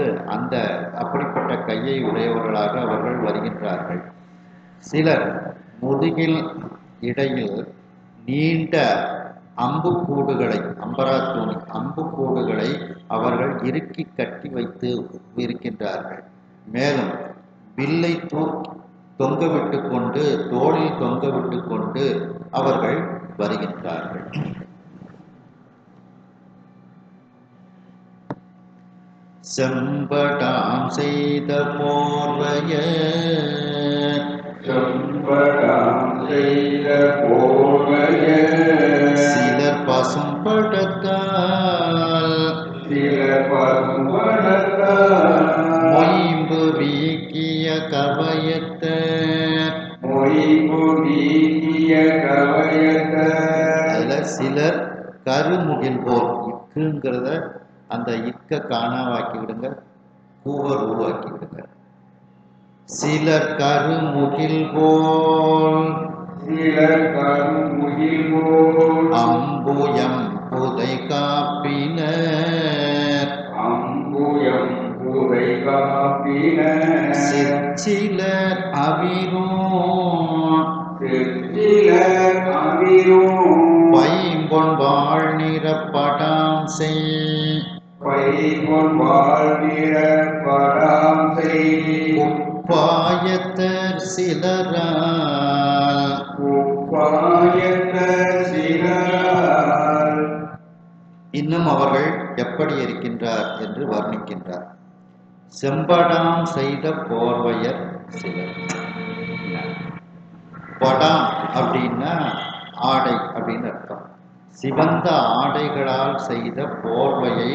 அப்படிப்பட்ட கையை உடையவர்களாக அவர்கள் வருகின்றார்கள். சிலர் முதுகில் இடையில் நீண்ட அம்புக்கூடுகளை, அம்பராத்தூணி அம்புக்கூடுகளை அவர்கள் இறுக்கி கட்டி வைத்து இருக்கின்றார்கள். மேலும் வில்லை தொங்கவிட்டு கொண்டு, தோளில் தொங்கவிட்டு கொண்டு அவர்கள் வருகின்றார்கள். செம்படாம் செய்த போர்வையர், செம்படாம் செய்த போர்வையர், சிலர் பசும் படத்தால், சிலர் பசும் படத்தால், மொயம்பு வீக்கிய கவயத்தர், மொயம்பு வீக்கிய கவயத்தர். அதுல சிலர் கருமுகில் போல், இக்குங்கிறத அந்த இக்க காணாவாக்கி விடுங்க, கூவர் உருவாக்கி விடுங்க. சிலர் கருமுகில் போல், சிலர் கருமுகில் போல், அம்புயம் புதை காப்பினர், அம்புயம் புதை காப்பினர். சிற்சிலர் அவிரோன், சிற்சிலர் அவிரோன், பைம்பொன் வாழ் நிறப்படாம் செய், பைம்பொன் வாழ் நிறப்படாம் செய். உப்பாயத்தர் சிலரால், உப்பாயத்தர் சிலரால். இன்னும் அவர்கள் எப்படி இருக்கின்றார் என்று வர்ணிக்கின்றார். செம்படாம் செய்த போர்வையர் சிலர். படாம் அப்படின்னா ஆடை அப்படின்னு அர்த்தம். சிவந்த ஆடைகளால் செய்த போர்வையை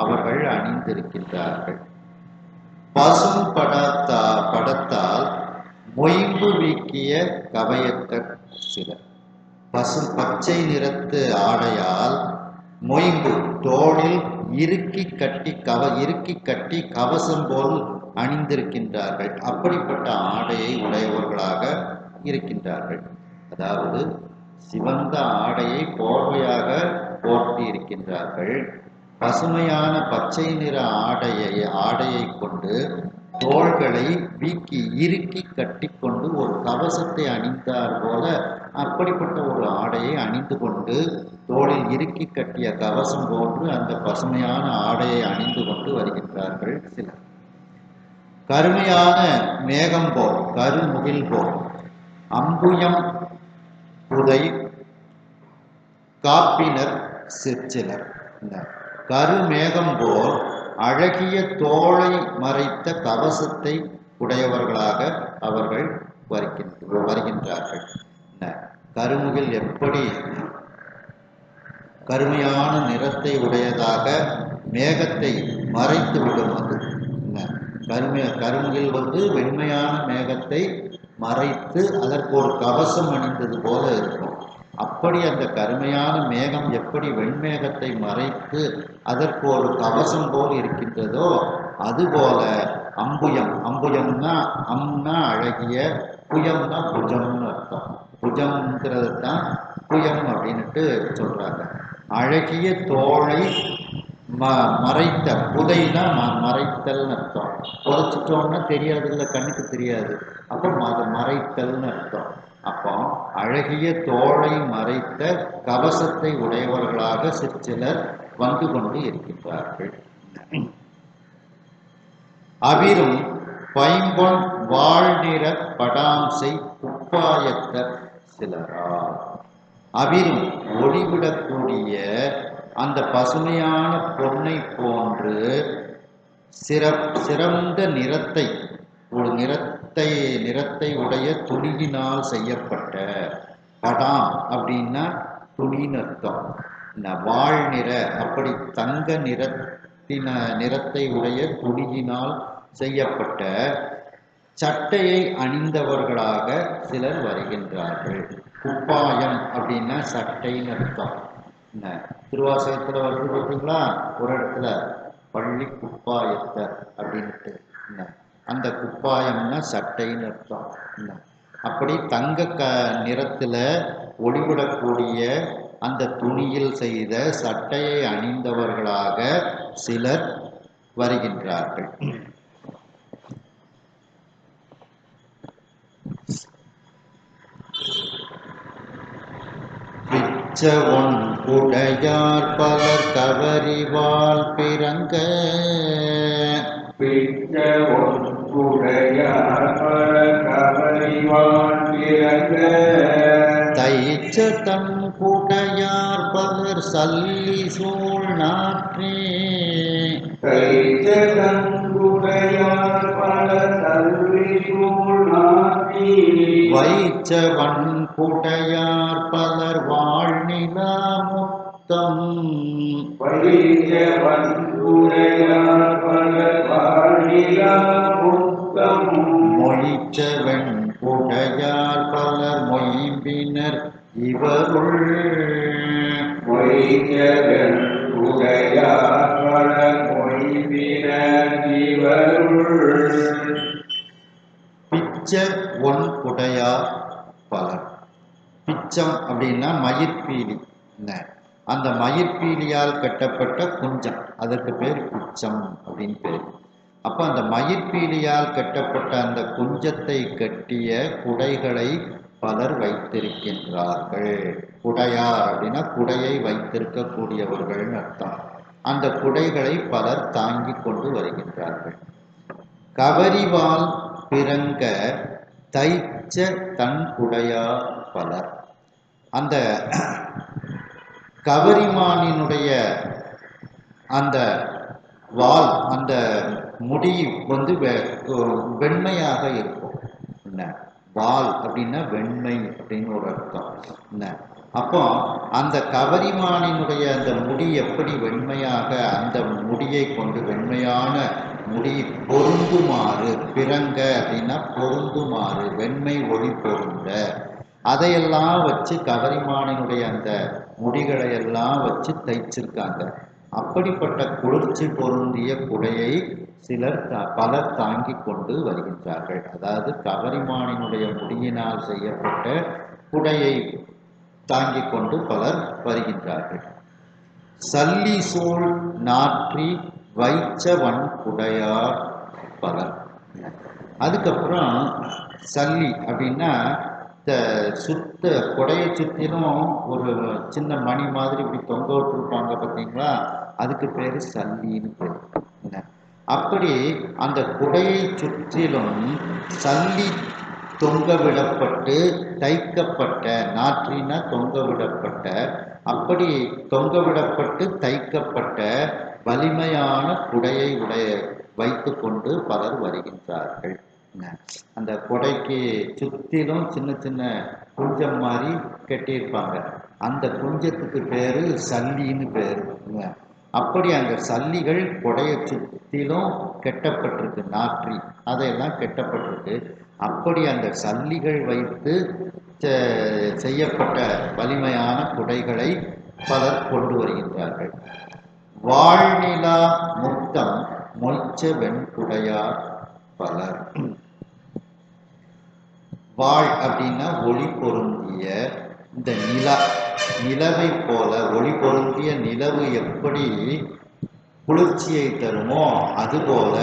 அவர்கள் அணிந்திருக்கின்றார்கள். பசும் படத்தால் மொயம்பு வீக்கிய கவயத்தர் சிலர். பச்சை நிறத்து ஆடையால் மொயம்பு தோளில் இறுக்கி கட்டி கவசம் போல் அணிந்திருக்கின்றார்கள். அப்படிப்பட்ட ஆடையை உடையவர்களாக இருக்கின்றார்கள். அதாவது சிவந்த ஆடையை போர்வையாக போர்த்தி இருக்கின்றார்கள். பசுமையான பச்சை நிற ஆடையை கொண்டு தோள்களை வீக்கி இறுக்கி கட்டி கொண்டு ஒரு கவசத்தை அணிந்தார் போல அப்படிப்பட்ட ஒரு ஆடையை அணிந்து கொண்டு, தோளில் இறுக்கி கட்டிய கவசம் போன்று அந்த பசுமையான ஆடையை அணிந்து கொண்டு வருகின்றார்கள் சிலர். கருமையான மேகம் போல், கருமுகில் போல், அம்புயம் புதை காப்பினர் சிற்சிலர். கருமேகம் போல் அழகிய தோளை மறைத்த கவசத்தை உடையவர்களாக அவர்கள் வருகின்றார்கள். கருமுகில் எப்படி கருமையான நிறத்தை உடையதாக மேகத்தை மறைத்து விடும், அது கருமுகில் வந்து வெண்மையான மேகத்தை மறைத்து அதற்கு ஒரு கவசம் அணிந்தது போல இருக்கும். அப்படி அந்த கருமையான மேகம் எப்படி வெண்மேகத்தை மறைத்து அதற்கு ஒரு கவசம் போல் இருக்கின்றதோ அதுபோல அம்புயம்னா அம்னா அழகிய, புயம்னா புஜம்னு அர்த்தம். புஜம்ங்கிறது தான் புயம் அப்படின்னுட்டு சொல்றாங்க. அழகிய தோளை மறைத்த, புதைனா மறைத்தல்னு அர்த்தம். புதைச்சிட்டோம்னா தெரியாது, இல்லை கண்ணுக்கு தெரியாது, அப்போ அது மறைத்தல்னு அர்த்தம். அப்போ அழகிய தோளை மறைத்த கவசத்தை உடையவர்களாக சிற்சிலர் வந்து கொண்டு இருக்கின்றார்கள். அவிரும் பைம்பொன் வாழ்நிற படாம்சை குப்பாயத்தர் சிலரால். அவிரும் ஒளிவிடக்கூடிய அந்த பசுமையான பொன்னை போன்று சிறந்த நிறத்தை உடைய துணியினால் செய்யப்பட்ட, படாம் அப்படின்னா துணின்னு அர்த்தம். வாழ்நிற அப்படி தங்க நிறத்தை உடைய துணியினால் செய்யப்பட்ட சட்டையை அணிந்தவர்களாக சிலர் வருகின்றார்கள். குப்பாயம் அப்படின்னா சட்டைன்னு அர்த்தம். திருவாசகத்துல வருது பார்த்தீங்களா, ஒரு இடத்துல பள்ளி குப்பாயத்தர் அப்படின்ட்டு. அந்த குப்பாயம்னா சட்டைன்னு அர்த்தம். அப்படி தங்க நிறத்துல ஒளிவிடக்கூடிய அந்த துணியில் செய்த சட்டையை அணிந்தவர்களாக சிலர் வருகின்றார்கள். பிச்சவொன் உடையார் பலர் கவரிவாள் பிறங்க. பிச்சவொன் உடையார் பலர் கவரிவாள் பிறங்க. தைச்ச தன் குடையார் பலர் சல்லி சூழ் நாற்றே. தைச்ச தன் குடையார் பலர் சல்லி சூழ் நாற்றே. வைச்சவன் குடையார் பலர் வாழ்நிலா முத்தம். வைச்சவன் குடையார் பலர் வாழ்நிலா முத்தம். மொய்ச்சவன் குடையார் பலர் மொயம்பினர் இவருள். மொய்ச்சவன் குடையார் பலர் மொயம்பினர் இவருள். பிச்ச ஒன் குடையார் பலர். பிச்சம் அப்படின்னா மயிர்பீலி. அந்த மயிர்பீலியால் கட்டப்பட்ட குஞ்சம், அதற்கு பேர் பிச்சம் அப்படின்னு பேர். அப்போ அந்த மயிர்பீலியால் கட்டப்பட்ட அந்த குஞ்சத்தை கட்டிய குடைகளை பலர் வைத்திருக்கின்றார்கள். குடையார் அப்படின்னா குடையை வைத்திருக்கக்கூடியவர்கள்னு அர்த்தம். அந்த குடைகளை பலர் தாங்கி கொண்டு வருகின்றார்கள். கவரிவால் பிறங்க தைச்ச தன் குடையார் பலர். அந்த கவரிமானினுடைய அந்த வால், அந்த முடி வந்து வெண்மையாக இருக்கும். வால் அப்படின்னா வெண்மை அப்படின்னு ஒரு அர்த்தம். அப்போ அந்த கவரிமானினுடைய அந்த முடி எப்படி வெண்மையாக, அந்த முடியை கொண்டு வெண்மையான முடி பொருந்துமாறு, பிறங்க அப்படின்னா பொருந்துமாறு, வெண்மை ஒளி பொருந்த, அதையெல்லாம் வச்சு கவரிமானினுடைய அந்த முடிகளை எல்லாம் வச்சு தைச்சிருக்காங்க. அப்படிப்பட்ட குளிர்ச்சி பொருந்திய குடையை பலர் தாங்கி கொண்டு வருகின்றார்கள். அதாவது கவரிமானினுடைய முடியினால் செய்யப்பட்ட குடையை தாங்கி கொண்டு பலர் வருகின்றார்கள். சல்லி சூழ் நாற்றி வைச்சவன் குடையார் பலர். அதுக்கப்புறம் சல்லி அப்படின்னா சுத்த குடையை சுற்றிலும் ஒரு சின்ன மணி மாதிரி இப்படி தொங்க விட்டுருப்பாங்க பார்த்தீங்களா, அதுக்கு பேர் சல்லின்னு பேர். அப்படி அந்த குடையை சுற்றிலும் சல்லி தொங்க விடப்பட்டு தைக்கப்பட்ட, நாற்றினா தொங்க விடப்பட்ட, அப்படி தொங்க விடப்பட்டு தைக்கப்பட்ட வலிமையான குடையை வைத்து கொண்டு பலர் வருகின்றார்கள். அந்த கொடைக்கு சுத்திலும் சின்ன சின்ன குஞ்சம் மாதிரி கட்டியிருப்பாங்க. அந்த குஞ்சத்துக்கு பேரு சல்லின்னு பேரு. அப்படி அந்த சல்லிகள் கொடையை சுத்திலும் கெட்டப்பட்டிருக்கு, நாற்றி அதையெல்லாம் கெட்டப்பட்டிருக்கு. அப்படி அந்த சல்லிகள் வைத்து செய்யப்பட்ட வலிமையான குடைகளை பலர் கொண்டு வருகின்றார்கள். வாழ்நிலா முத்தம் மொய்ச்ச வெண்குடையார் பலர். வாழ் அப்படின்னா ஒளி பொருந்திய இந்த நிலவை போல ஒளி பொருந்திய நிலவு எப்படி குளிர்ச்சியை தருமோ அதுபோல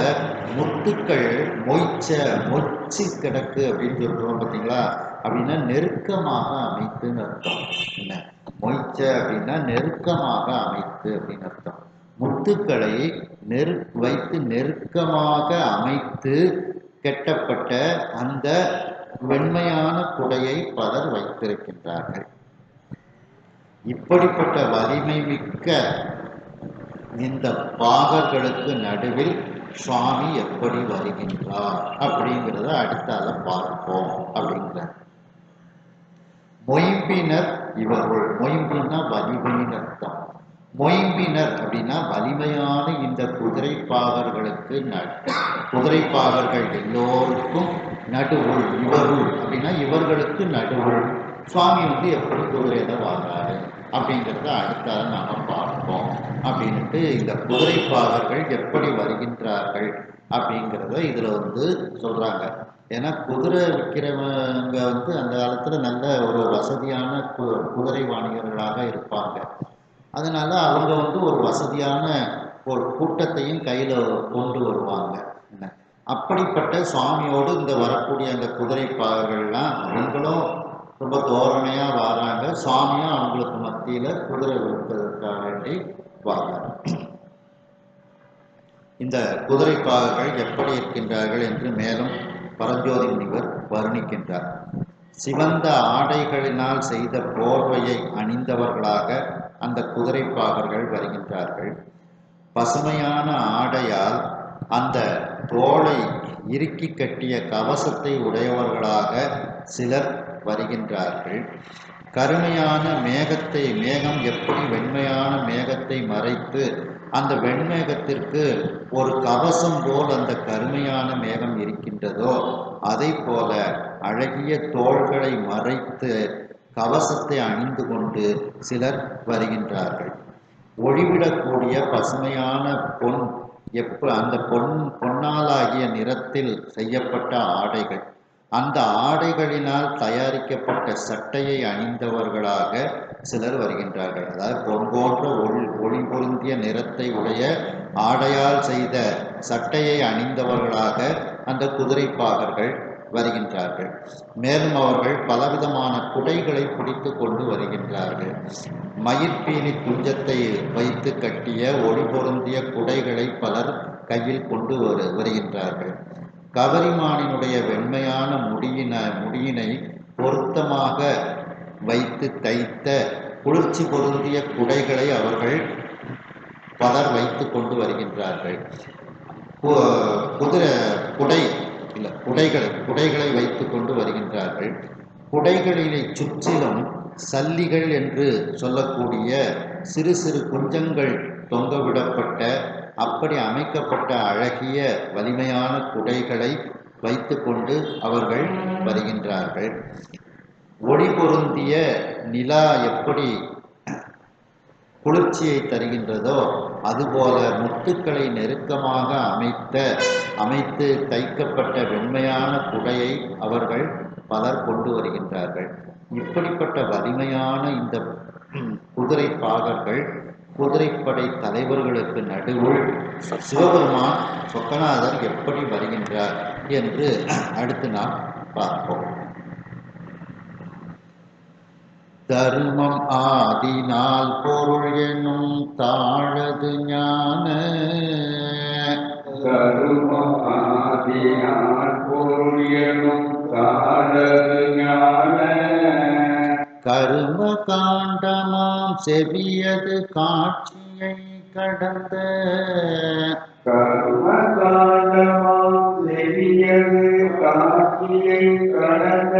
முத்துக்கள் மொச்சு கிடக்கு அப்படின்னு சொல்றோம் பார்த்தீங்களா. அப்படின்னா நெருக்கமாக அமைத்துன்னு அர்த்தம். என்ன மொய்ச்ச அப்படின்னா நெருக்கமாக அமைத்து அப்படின்னு அர்த்தம். முத்துக்களை வைத்து நெருக்கமாக அமைத்து கெட்டப்பட்ட அந்த வெண்மையான குடையை பலர் வைத்திருக்கின்றார்கள். இப்படிப்பட்ட வலிமை மிக்க இந்த பாகர்களுக்கு நடுவில் சுவாமி எப்படி வருகின்றார் அப்படிங்கிறத அடுத்தால பார்ப்போம் அப்படிங்கிறார். மொயம்பினர் இவர்கள். மொயம்பின்னா வலிமையின் அர்த்தம். மொயம்பினர் அப்படின்னா வலிமையான இந்த குதிரைப்பாகர்களுக்கு குதிரைப்பாகர்கள் எல்லோருக்கும் நடுவுள். இவருள் அப்படின்னா இவர்களுக்கு நடுவுள் சுவாமி எப்படி குதிரையில வாழ்றாரு அப்படிங்கிறத அடுத்தால நாம பார்ப்போம் அப்படின்ட்டு இந்த குதிரைப்பாகர்கள் எப்படி வருகின்றார்கள் அப்படிங்கிறத இதுல சொல்றாங்க. ஏன்னா குதிரை விற்கிறவங்க அந்த காலத்துல நல்ல ஒரு வசதியான குதிரை வாணிகர்களாக இருப்பாங்க. அதனால அவங்க ஒரு வசதியான ஒரு கூட்டத்தையும் கையில கொண்டு வருவாங்க. அப்படிப்பட்ட சுவாமியோடு இந்த வரக்கூடிய அந்த குதிரைப்பாகர்கள்லாம் அவங்களும் ரொம்ப தோரணையா வராங்க. சுவாமியும் அவங்களுக்கு மத்தியில குதிரை விற்பதற்காக வேண்டி வராங்க. இந்த குதிரைப்பாகர்கள் எப்படி இருக்கின்றார்கள் என்று மேலும் பரஞ்சோதி முனிவர் வர்ணிக்கின்றார். சிவந்த ஆடைகளினால் செய்த போர்வையை அணிந்தவர்களாக அந்த குதிரைப்பாகர்கள் வருகின்றார்கள். பசுமையான ஆடையால் அந்த தோளை இறுக்கி கட்டிய கவசத்தை உடையவர்களாக சிலர் வருகின்றார்கள். கருமையான மேகம் எப்படி வெண்மையான மேகத்தை மறைத்து அந்த வெண்மேகத்திற்கு ஒரு கவசம் போல் அந்த கருமையான மேகம் இருக்கின்றதோ அதை போல அழகிய தோள்களை மறைத்து கவசத்தை அணிந்து கொண்டு சிலர் வருகின்றார்கள். ஒளிவிடக்கூடிய பசுமையான பொன் அந்த பொன்னாலாகிய நிறத்தில் செய்யப்பட்ட ஆடைகள், அந்த ஆடைகளினால் தயாரிக்கப்பட்ட சட்டையை அணிந்தவர்களாக சிலர் வருகின்றார்கள். அதாவது பொன் போன்ற ஒளி பொருந்திய நிறத்தை உடைய ஆடையால் செய்த சட்டையை அணிந்தவர்களாக அந்த குதிரைப்பாகர்கள் வருகின்றார்கள். மேலும் அவர்கள் பலவிதமான குடைகளை பிடித்து கொண்டு வருகின்றார்கள். மயிர்பீலி குஞ்சத்தை வைத்து கட்டிய ஒளி பொருந்திய குடைகளை பலர் கையில் கொண்டு வருகின்றார்கள். கவரிமானினுடைய வெண்மையான முடியினை பொருத்தமாக வைத்து தைத்த குளிர்ச்சி பொருந்திய குடைகளை அவர்கள் பலர் வைத்து கொண்டு வருகின்றார்கள். குடைகளை வைத்து கொண்டு வருகின்றார்கள். குடைகளினை சுற்றிலும் சல்லிகள் என்று சொல்லக்கூடிய சிறு சிறு குஞ்சங்கள் தொங்கவிடப்பட்ட அப்படி அமைக்கப்பட்ட அழகிய வலிமையான குடைகளை வைத்து கொண்டு அவர்கள் வருகின்றார்கள். ஒளி பொருந்திய நிலா எப்படி குளிர்ச்சியை தருகின்றதோ அதுபோல முத்துக்களை நெருக்கமாக அமைத்து தைக்கப்பட்ட வெண்மையான குடையை அவர்கள் பலர் கொண்டு வருகின்றார்கள். இப்படிப்பட்ட வலிமையான இந்த குதிரை பாகர்கள் குதிரைப்படை தலைவர்களுக்கு நடுவில் சிவபெருமான் சொக்கநாதர் எப்படி வருகின்றார் என்று அடுத்து நாம் பார்ப்போம். தருமம் ஆதினால் பொருள் எனும் தாழது ஞான. தருமம் ஆதினால் பொருள் எனும் தாழது ஞான. கரும காண்டமாம் செவியது காட்சியை கடந்த. கரும காண்டமாம் செவியது காட்சியை கடந்த.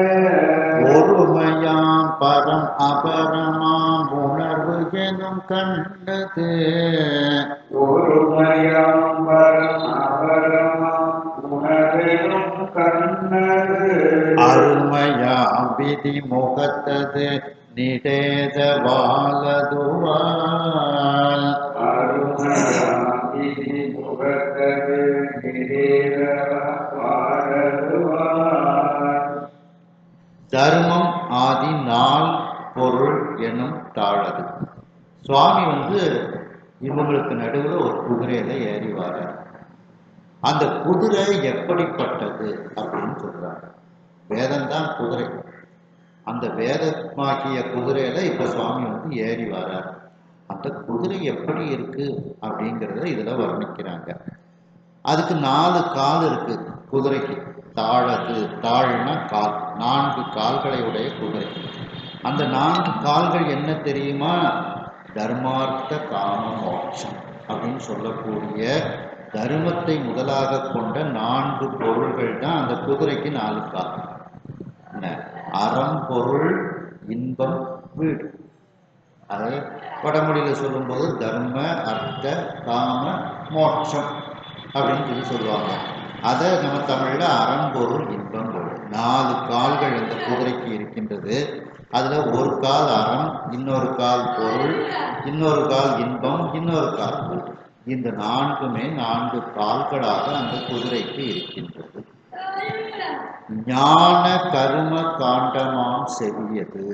ஒருமையாம் பரம் அபரமாம் உணர்வு எனும் கண்டது ஒருமையாம் பரம் அபரமாம் உணர்வெனும் கண்ணது அருமையாம் விதி முகத்தது நிடேத வாழதுவால் அருமையாம் விதி முகத்தது நிரேத வாழதுவார் தர்மம் ஆதி நாள் பொருள் எனும் தாழது. சுவாமி இவங்களுக்கு நடுவில் ஒரு குதிரையில ஏறி வர்றார். அந்த குதிரை எப்படிப்பட்டது அப்படின்னு சொல்றாங்க. வேதம்தான் குதிரை. அந்த வேதமாகிய குதிரையில இப்ப சுவாமி ஏறி வர்றார். அந்த குதிரை எப்படி இருக்கு அப்படிங்கிறத இதுல வர்ணிக்கிறாங்க. அதுக்கு 4 கால் இருக்கு குதிரைக்கு. தாழது, தாழ்னா கால், 4 கால்களை உடைய குதிரை. அந்த 4 கால்கள் என்ன தெரியுமா? தர்மார்த்த காம மோட்சம் அப்படின்னு சொல்லக்கூடிய தர்மத்தை முதலாக கொண்ட 4 பொருள்கள் தான் அந்த குதிரைக்கு 4 கால். அறம், பொருள், இன்பம், வீடு. அதை வடமொழியில சொல்லும்போது தர்ம அர்த்த காம மோட்சம் அப்படின்னு சொல்லுவாங்க. அதை நம்ம தமிழ்ல அறம்பொருள் இன்பம் பொருள் 4 கால்கள் அந்த குதிரைக்கு இருக்கின்றது. அதுல ஒரு கால் அறம், இன்னொரு கால் பொருள், இன்னொரு கால் இன்பம், இன்னொரு கால் வீடு. இந்த 4மே 4 கால்களாக அந்த குதிரைக்கு இருக்கின்றது. ஞான கரும காண்டமாம் செவியது.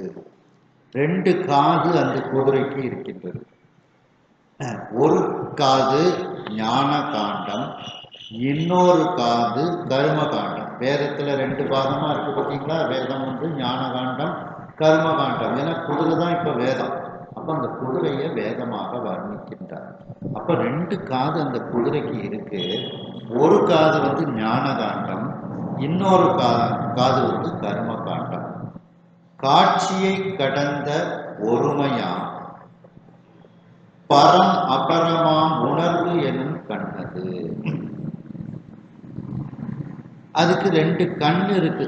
2 காது அந்த குதிரைக்கு இருக்கின்றது. ஒரு காது ஞான காண்டம், இன்னொரு காது கர்ம காண்டம். வேதத்துல 2 பாகமா இருக்கு பார்த்தீங்களா? வேதம் ஞான காண்டம், கர்ம காண்டம். ஏன்னா குதிரை தான் இப்ப வேதம். அப்ப அந்த குதிரையை வேதமாக வர்ணிக்கின்றார். அப்ப 2 காது அந்த குதிரைக்கு இருக்கு. ஒரு காது ஞான காண்டம், இன்னொரு காது கர்ம காண்டம். காட்சியை கடந்த ஒருமையாம் பரம் அபரமாம் உணர்வு எனும் கண்ணது. அதுக்கு 2 கண் இருக்கு.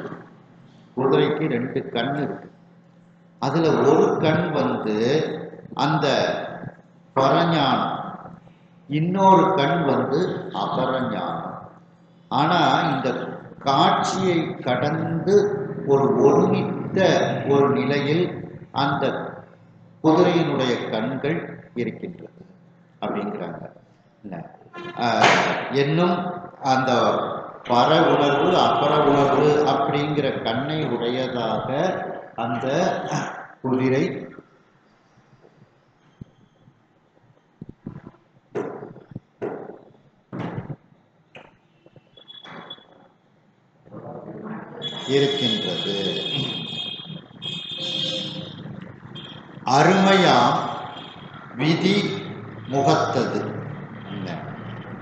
குதிரைக்கு 2 கண் இருக்கு. அதுல ஒரு கண் அந்த பரஞானம், இன்னொரு கண் அபரஞானம். ஆனா இந்த காட்சியை கடந்து ஒரு ஒருமித்த ஒரு நிலையில் அந்த குதிரையினுடைய கண்கள் இருக்கின்றது அப்படிங்கிறாங்க. என்னும் அந்த பர உணர்வு அபர உணர்வு அப்படிங்கிற கண்ணை உடையதாக அந்த குதிரை இருக்கின்றது. அருமையாம் விதி முகத்தது.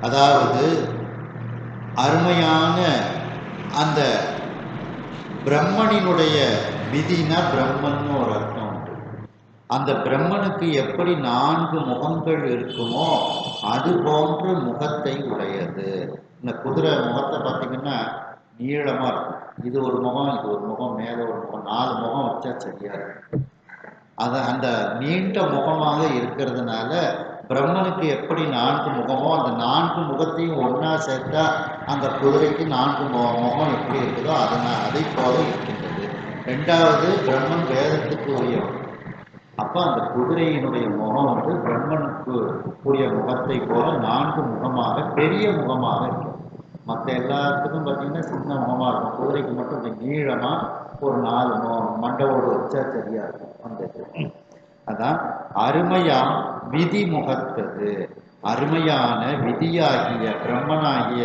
அதாவது அருமையான அந்த பிரம்மனினுடைய விதினா பிரம்மன்னு ஒரு அர்த்தம் உண்டு. அந்த பிரம்மனுக்கு எப்படி 4 முகங்கள் இருக்குமோ அது போன்ற முகத்தை உடையது. இந்த குதிரை முகத்தை பார்த்தீங்கன்னா நீளமா இருக்கும். இது ஒரு முகம், இது ஒரு முகம், மேல ஒரு முகம், 4 முகம் வச்சா சரியா இருக்கும். அது அந்த நீண்ட முகமாக இருக்கிறதுனால பிரம்மனுக்கு எப்படி 4 முகமோ அந்த 4 முகத்தையும் ஒன்னா சேர்த்தா அந்த குதிரைக்கு 4 முகம் எப்படி இருக்குதோ அதை போல இருக்கின்றது. 2வது பிரம்மன் வேதத்துக்கு உரியவன். அப்ப அந்த குதிரையினுடைய முகம் பிரம்மனுக்கு உரிய முகத்தை போல 4 முகமாக பெரிய முகமாக இருக்கும். மற்ற எல்லாத்துக்கும் பார்த்தீங்கன்னா சின்ன முகமா இருக்கும். குதிரைக்கு மட்டும் கொஞ்சம் நீளமா ஒரு 4 மண்டவோடு வச்சா சரியா இருக்கும். அந்த அதான் அருமையாம் விதி முகத்தது. அருமையான விதியாகிய பிரம்மனாகிய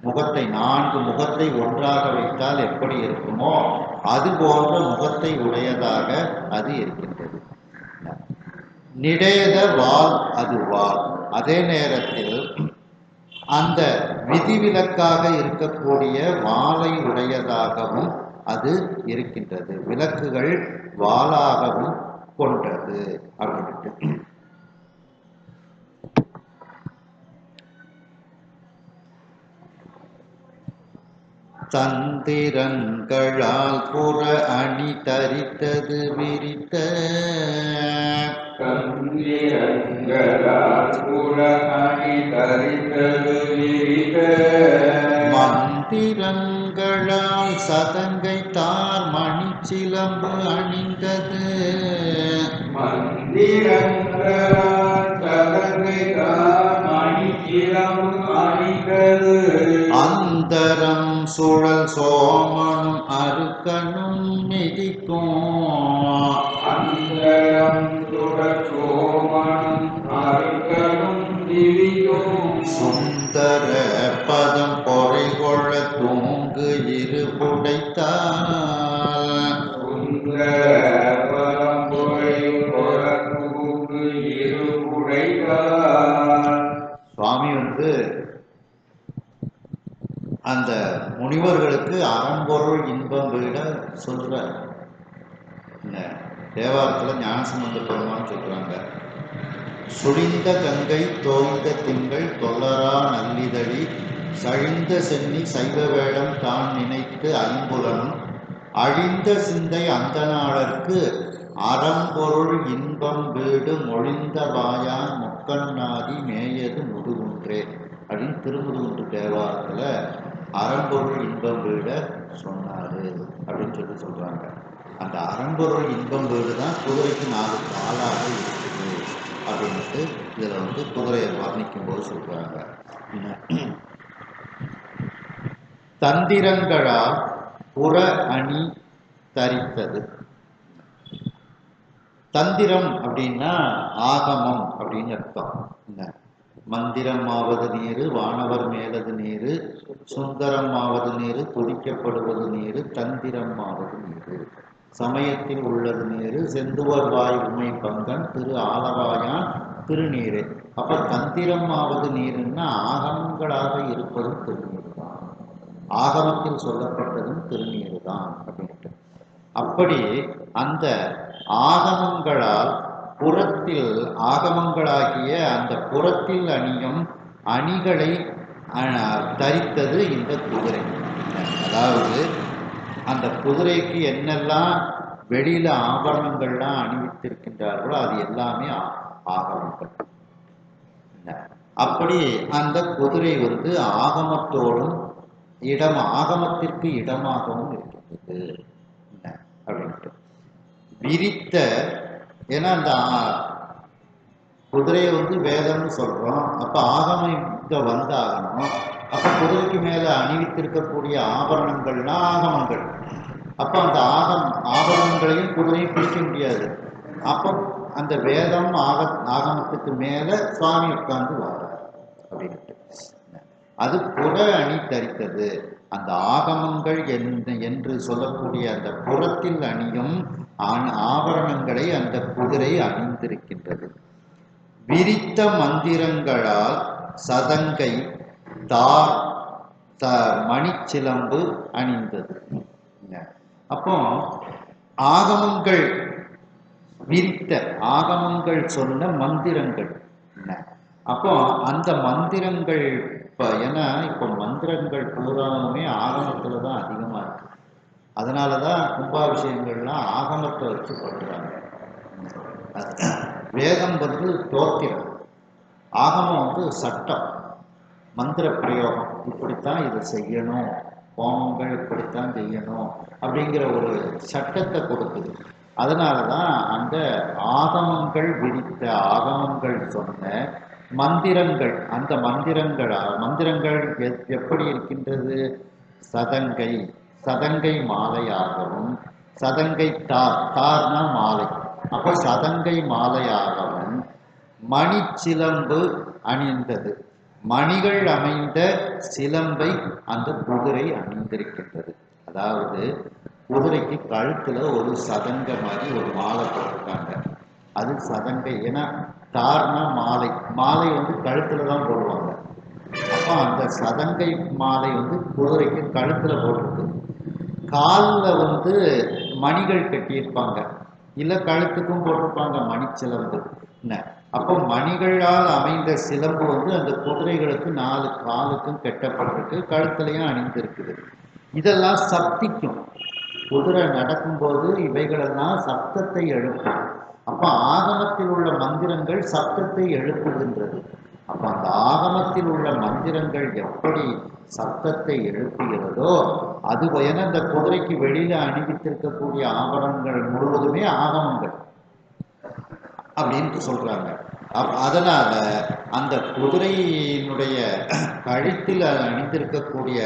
முகத்தை 4 முகத்தை ஒன்றாக வைத்தால் எப்படி இருக்குமோ அது போன்ற முகத்தை உடையதாக அது இருக்கின்றது. நிடேத வால் அது வால். அதே நேரத்தில் அந்த விதிவிலக்காக இருக்கக்கூடிய வாளை உடையதாகவும் அது இருக்கின்றது. விலக்குகள் வாளாகவும் கொண்டது அப்படின்ட்டு. தந்திரங்களால் புற அணி தரித்தது விரித்த தந்திரங்களால் புற அணி தரித்தது விரித்த மந்திரங்களால் சதங்கை தார் மணிச்சிலம்பு அணிந்தது மந்திரங்களால் சதங்கை தார் மணிச்சிலம்பு அணிந்தது அந்தரம் சுழல் சோமனும் அருக்கனும் மிதிக்கும் அந்தரம் சுடர் சோமனும் அருக்கனும் திரியும் சுந்தர பதம் பொறை கொள்ள தூங்கு இருபுடைத்தால் சுந்தர பரம்பொறை கொடக்கு இருபுடைத்தார் சுவாமி அந்த முனிவர்களுக்கு அறம்பொருள் இன்பம் வீட சொல்ற தேவாரத்தில் ஞானசம்பந்த பெருமான்னு சொல்றாங்க. சுழிந்த கங்கை தோய்ந்த திங்கள் தொல்லரா நல்லிதழி சழிந்த சென்னி சைவ வேடம் தான் நினைத்து ஐம்புலனும் அழிந்த சிந்தை அந்தநாளர்க்கு அறம்பொருள் இன்பம் வீடு மொழிந்த வாயான் முக்கண்ணாதி மேயது முதுகுன்றே அப்படின்னு திருமுதுகுன்று தேவாரத்தில் அறம்பொருள் இன்பம் வீட சொன்னாரு அப்படின்னு சொல்றாங்க. அந்த அறம்பொருள் இன்பம் வீடு தான் குதிரைக்கு 4 காலாக இருக்குது அப்படின்ட்டு இதில் குதிரையை வர்ணிக்கும் போது சொல்றாங்க. தந்திரங்களால் புற அணி தரித்தது. தந்திரம் அப்படின்னா ஆகமம் அப்படின்னு அர்த்தம். மந்திரம் ஆவது நீரு, வானவர் மேலது நீரு, சுந்தரம் ஆவது நீரு, துதிக்கப்படுவது நீரு, தந்திரம் ஆவது நீரு, சமயத்தில் உள்ளது நீரு, செந்துவர் வாய் உமை பங்கன் திரு ஆலவாயான் திருநீரு. அப்ப தந்திரம் ஆவது நீருன்னா ஆகமங்களாக இருப்பதும் திருநீரு தான், ஆகமத்தில் சொல்லப்பட்டதும் திருநீரு தான் அப்படின்ட்டு. அப்படி அந்த ஆகமங்களால் புறத்தில் ஆகமங்களாகிய அந்த புறத்தில் அணியும் அணிகளை தரித்தது இந்த குதிரை. அதாவது அந்த குதிரைக்கு என்னெல்லாம் வெளியில ஆபரணங்கள்லாம் அணிவித்திருக்கின்றார்களோ அது எல்லாமே ஆகமங்கள். அப்படி அந்த குதிரை ஆகமத்தோடும் ஆகமத்திற்கு இடமாகவும் இருக்கின்றது அப்படின்ட்டு. விரித்த, ஏன்னா அந்த குதிரையை வேதம்னு சொல்றோம். அப்ப ஆகமம் இங்க வந்தாகணும். அப்ப குதிரைக்கு மேல அணிவித்திருக்கக்கூடிய ஆபரணங்கள்னா ஆகமங்கள். அப்ப அந்த ஆபரணங்களையும் குதிரையும் பிரிக்க முடியாது. அப்போ அந்த வேதம் ஆகமத்துக்கு மேல சுவாமி உட்கார்ந்து வாரார் அப்படின்ட்டு. அது புற அணி தரித்தது. அந்த ஆகமங்கள் என்று சொல்லக்கூடிய அந்த புறத்தில் அணியும் ஆபரணங்களை அந்த குதிரை அணிந்திருக்கின்றது. விரித்த மந்திரங்களால் சதங்கை தார் மணிச்சிலம்பு அணிந்தது. அப்போ ஆகமங்கள் விரித்த, ஆகமங்கள் சொன்ன மந்திரங்கள். அப்போ அந்த மந்திரங்கள் ஏன்னா இப்போ மந்திரங்கள் பூராவுமே ஆகமத்துல தான் அதிகமா இருக்கு. அதனாலதான் கும்பாபிஷேகங்கள்லாம் ஆகமத்தை வச்சு பண்றாங்க. வேதம் தோத்திரம், ஆகமம் சட்டம், மந்திர பிரயோகம், இப்படித்தான் இதை செய்யணும், ஹோமங்கள் இப்படித்தான் செய்யணும் அப்படிங்கிற ஒரு சட்டத்தை கொடுக்குது. அதனாலதான் அந்த ஆகமங்கள் விரித்த, ஆகமங்கள் சொன்ன மந்திரங்கள், அந்த மந்திரங்கள் எப்படி இருக்கின்றது? சதங்கை, சதங்கை மாலையாகவும், சதங்கை தார்னா மாலை, அப்போ சதங்கை மாலையாகவும் மணிச்சிலம்பு அணிந்தது. மணிகள் அமைந்த சிலம்பை அந்த குதிரை அணிந்திருக்கின்றது. அதாவது குதிரைக்கு கழுத்துல ஒரு சதங்க மாதிரி ஒரு மாலை போட்டிருக்காங்க. அது சதங்கை. ஏன்னா தார்னா மாலை, மாலை கழுத்துல தான் போடுவாங்க. அப்போ அந்த சதங்கை மாலை குதிரைக்கு கழுத்துல போட்டிருக்கு. காலில் மணிகள் கட்டியிருப்பாங்க, இல்லை கழுத்துக்கும் போட்டிருப்பாங்க மணிச்சிலம்பு. அப்போ மணிகளால் அமைந்த சிலம்பு அந்த குதிரைகளுக்கு 4 காலுக்கும் கட்டப்பட்டிருக்கு, கழுத்துலையும் அணிந்திருக்குது. இதெல்லாம் சப்திக்கும். குதிரை நடக்கும்போது இவைகளெல்லாம் சப்தத்தை எழுப்பும். அப்ப ஆகமத்தில் உள்ள மந்திரங்கள் சப்தத்தை எழுப்புகின்றது. அப்ப அந்த ஆகமத்தில் உள்ள மந்திரங்கள் எப்படி சப்தத்தை எழுப்புகிறதோ அது என அந்த குதிரைக்கு வெளியில அணிவித்திருக்கக்கூடிய ஆபரணங்கள் முழுவதுமே ஆகமங்கள் அப்படின்ட்டு சொல்றாங்க. அதனால அந்த குதிரையினுடைய கழுத்தில் அணிந்திருக்கக்கூடிய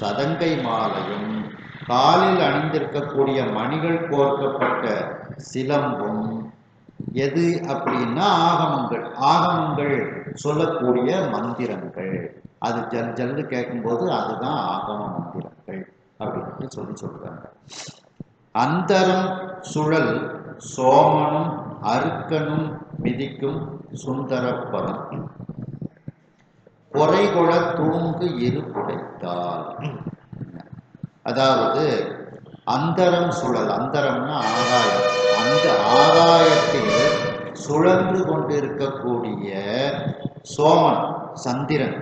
சதங்கை மாலையும் காலில் அணிந்திருக்கக்கூடிய மணிகள் கோர்க்கப்பட்ட சிலம்பும் எது அப்படின்னா ஆகமங்கள். ஆகமங்கள் சொல்லக்கூடிய மந்திரங்கள். அது ஜல் ஜல்லு கேட்கும்போது அதுதான் ஆகம மந்திரங்கள் அப்படின்னு சொல்றாங்க. அந்தரம் சுழல் சோமனும் அருக்கனும் மிதிக்கும் சுந்தரப்பதம் பொறைகொள தூங்கு இரு புடைத்தால். அதாவது அந்தரம் சுழல், அந்தரம்னா ஆகாயம், அந்த ஆகாயத்தில் சுழன்று கொண்டிருக்கக்கூடிய சோமன் சந்திரன்,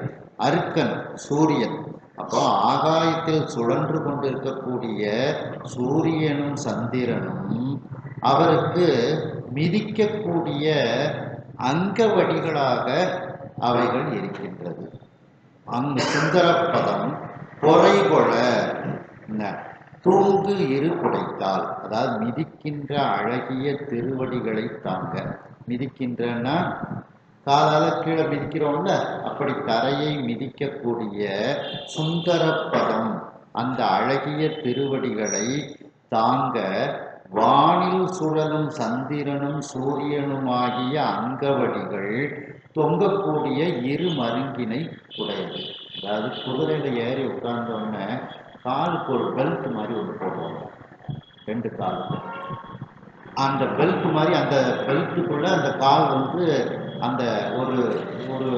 அருக்கன் சூரியன். அப்போ ஆகாயத்தில் சுழன்று கொண்டிருக்கக்கூடிய சூரியனும் சந்திரனும் அவருக்கு மிதிக்கக்கூடிய அங்கவடிகளாக அவைகள் இருக்கின்றது. அங்கு சுந்தரப்பதம் பொறைகொள தூங்கு இரு புடைத்தால், அதாவது மிதிக்கின்ற அழகிய திருவடிகளை தாங்க. மிதிக்கின்றன்னா காலால கீழே மிதிக்கிறோம்ல, அப்படி தரையை மிதிக்கக்கூடிய சுந்தரப்பதம் அந்த அழகிய திருவடிகளை தாங்க வானில் சுழலும் சந்திரனும் சூரியனுமாகிய அங்கவடிகள் தொங்கக்கூடிய இரு மருங்கினை உடையது. அதாவது குதிரையில ஏறி உட்கார்ந்தோடனே காலுக்கு ஒரு பெல்ட் மாதிரி ஒன்று போடுவாங்க, 2 காலுக்கு. அந்த பெல்ட் மாதிரி, அந்த பெல்ட்டுக்குள்ள அந்த கால் அந்த ஒரு ஒரு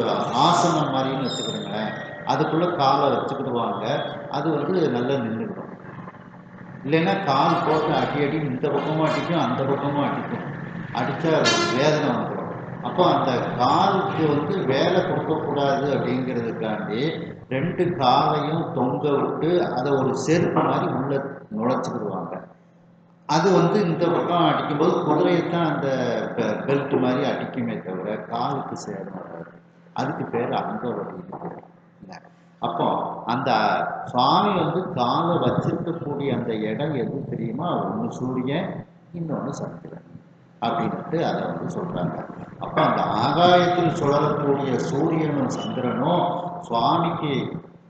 ஆசனம் மாதிரின்னு வச்சுக்கிடுங்களேன், அதுக்குள்ள காலை வச்சுக்கிடுவாங்க. அது நல்லா நின்றுடும். இல்லைன்னா கால் போட்டு அடி இந்த பக்கமும் அடிக்கும் அந்த பக்கமும் அடிக்கும், அடித்தா வேதனை வந்துடும். அப்போ அந்த காலுக்கு வேலை கொடுக்கக்கூடாது அப்படிங்கிறதுக்காண்டி 2 காலையும் தொங்க விட்டு அதை ஒரு செருப்பு மாதிரி உள்ள நுழைச்சிக்கிடுவாங்க. அது இந்த பக்கம் அடிக்கும்போது குதிரையைத்தான் அந்த பெல்ட் மாதிரி அடிக்குமே தவிர காலுக்கு சேதம் வராது. அதுக்கு பேர் அங்கவடி. அப்போ அந்த சுவாமி காலை வச்சிருக்கக்கூடிய அந்த இடம் எது தெரியுமா? ஒன்று சூரியன், இன்னொன்று சந்திரன் அப்படின்ட்டு அதை சொல்றாங்க. அப்போ அந்த ஆகாயத்தில் சுழலக்கூடிய சூரியனும் சந்திரனும் சுவாமிக்கு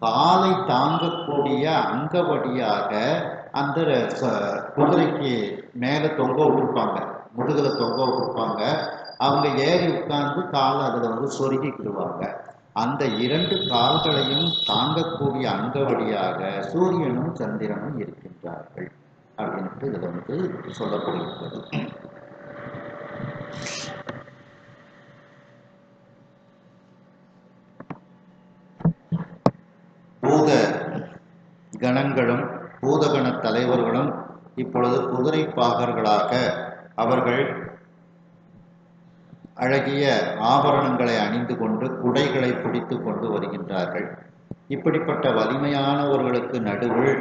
காலை தாங்கக்கூடிய அங்கவடியாக அந்த குதிரைக்கு மேலே தொங்க விட்டுருப்பாங்க, முதுகில் தொங்க விட்டுருப்பாங்க. அவங்க ஏறி உட்கார்ந்து காலை அதில் சொருகிக்கிடுவாங்க. அந்த 2 கால்களையும் தாங்கக்கூடிய அங்கவடியாக சூரியனும் சந்திரனும் இருக்கின்றார்கள் அப்படின்ட்டு இதில் சொல்லப்படுகிறது. பூத கணங்களும் பூதகண தலைவர்களும் இப்பொழுது குதிரை பாகர்களாக அவர்கள் அழகிய ஆபரணங்களை அணிந்து கொண்டு குடைகளை பிடித்து கொண்டு வருகின்றார்கள். இப்படிப்பட்ட வலிமையானவர்களுக்கு நடுவில்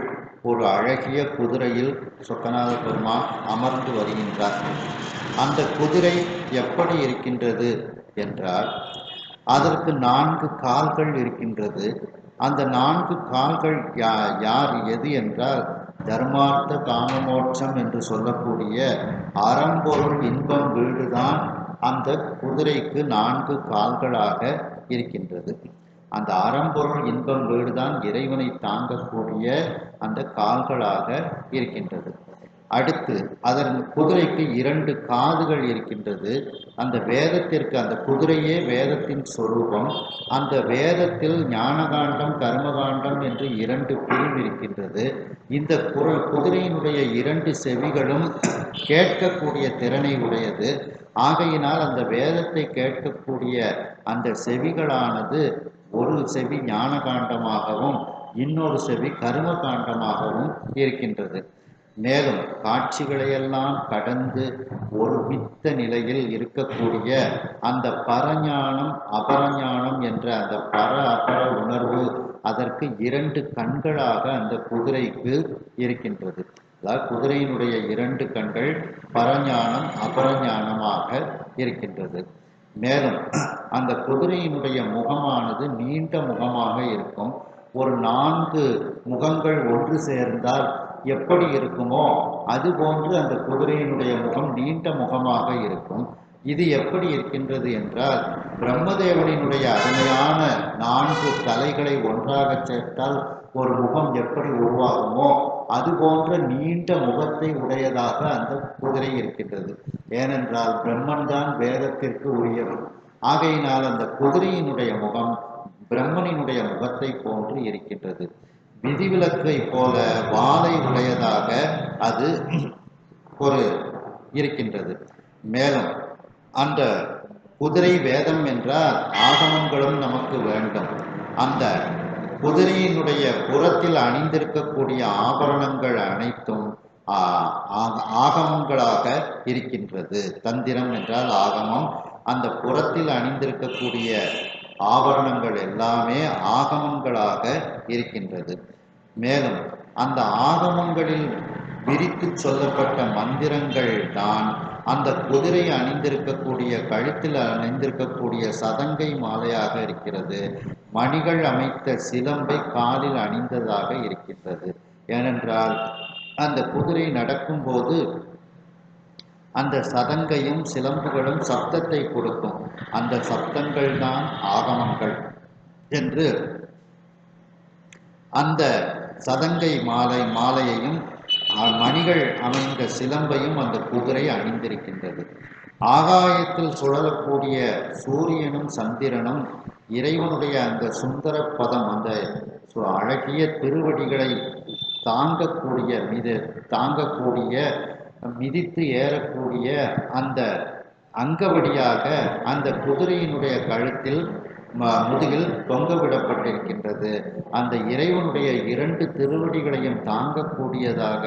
ஒரு அழகிய குதிரையில் சொக்கநாத பெருமான் அமர்ந்து வருகின்றார். அந்த குதிரை எப்படி இருக்கின்றது என்றால், அதற்கு 4 கால்கள் இருக்கின்றது. அந்த 4 கால்கள் யார் எது என்றால், தர்மார்த்த காமமோட்சம் என்று சொல்லக்கூடிய அறம்பொருள் இன்பம் வீடுதான் அந்த குதிரைக்கு 4 கால்களாக இருக்கின்றது. அந்த அறம்பொருள் இன்பம் வீடுதான் இறைவனை தாங்கக்கூடிய அந்த கால்களாக இருக்கின்றது. அடுத்து அதன் குதிரைக்கு 2 காதுகள் இருக்கின்றது. அந்த வேதத்திற்கு, அந்த குதிரையே வேதத்தின் சொரூபம். அந்த வேதத்தில் ஞானகாண்டம் கர்மகாண்டம் என்று 2 பிரிவு இருக்கின்றது. இந்த குதிரையினுடைய 2 செவிகளும் கேட்கக்கூடிய திறனை உடையது. ஆகையினால் அந்த வேதத்தை கேட்கக்கூடிய அந்த செவிகளானது ஒரு செவி ஞானகாண்டமாகவும் இன்னொரு செவி கர்மகாண்டமாகவும் இருக்கின்றது. மேலும் காட்சிகளையெல்லாம் கடந்து ஒரு மித்த நிலையில் இருக்கக்கூடிய அந்த பரஞானம் அபரஞானம் என்ற அந்த பர அபர உணர்வு அதற்கு 2 கண்களாக அந்த குதிரைக்கு இருக்கின்றது. அதாவது குதிரையினுடைய 2 கண்கள் பரஞானம் அபரஞானமாக இருக்கின்றது. மேலும் அந்த குதிரையினுடைய முகமானது நீண்ட முகமாக இருக்கும். ஒரு 4 முகங்கள் ஒன்று சேர்ந்தால் எப்படி இருக்குமோ அதுபோன்று அந்த குதிரையினுடைய முகம் நீண்ட முகமாக இருக்கும். இது எப்படி இருக்கின்றது என்றால், பிரம்மதேவனினுடைய அருமையான 4 தலைகளை ஒன்றாக சேர்த்தால் ஒரு முகம் எப்படி உருவாகுமோ அதுபோன்ற நீண்ட முகத்தை உடையதாக அந்த குதிரை இருக்கின்றது. ஏனென்றால் பிரம்மன் தான் வேதத்திற்கு உரியவன். ஆகையினால் அந்த குதிரையினுடைய முகம் பிரம்மனினுடைய முகத்தை போன்று இருக்கின்றது. விதிவிலக்கை போல வாளை உடையதாக அது ஒரு இருக்கின்றது. மேலும் அந்த குதிரை வேதம் என்றால் ஆகமங்களும் நமக்கு வேண்டும். அந்த குதிரையினுடைய புறத்தில் அணிந்திருக்கக்கூடிய ஆபரணங்கள் அனைத்தும் ஆகமங்களாக இருக்கின்றது. தந்திரம் என்றால் ஆகமம். அந்த புறத்தில் அணிந்திருக்கக்கூடிய ஆபரணங்கள் எல்லாமே ஆகமங்களாக இருக்கின்றது. மேலும் அந்த ஆகமங்களில் விரித்து சொல்லப்பட்ட மந்திரங்கள் தான் அந்த குதிரை அணிந்திருக்கக்கூடிய கழுத்தில் அணிந்திருக்கக்கூடிய சதங்கை மாலையாக இருக்கிறது. மணிகள் அமைத்த சிலம்பை காலில் அணிந்ததாக இருக்கின்றது. ஏனென்றால் அந்த குதிரை நடக்கும்போது அந்த சதங்கையும் சிலம்புகளும் சப்தத்தை கொடுக்கும். அந்த சப்தங்கள் தான் ஆகமங்கள் என்று அந்த சதங்கை மாலையையும் மணிகள் அமைந்த சிலம்பையும் அந்த குதிரை அணிந்திருக்கின்றது. ஆகாயத்தில் சுழலக்கூடிய சூரியனும் சந்திரனும் இறைவனுடைய அந்த சுந்தர பதம், அந்த அழகிய திருவடிகளை தாங்கக்கூடிய மிதித்து ஏறக்கூடிய அந்த அங்கவடியாக அந்த குதிரையினுடைய கழுத்தில் முதுகில் தொங்கவிடப்பட்டிருக்கின்றது. அந்த இறைவனுடைய 2 திருவடிகளையும் தாங்கக்கூடியதாக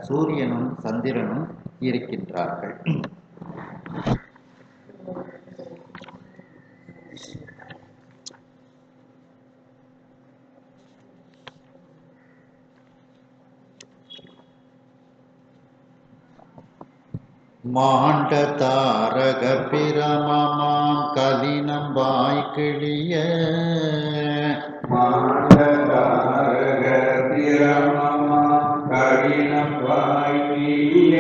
சூரியனும் சந்திரனும் இருக்கின்றார்கள். மாண்ட தாரக பிரமமாம் கலினம் வாய்க்கிழிய மாண்ட தாரக பிரமமாம் கலினம் வாய்க்கிழிய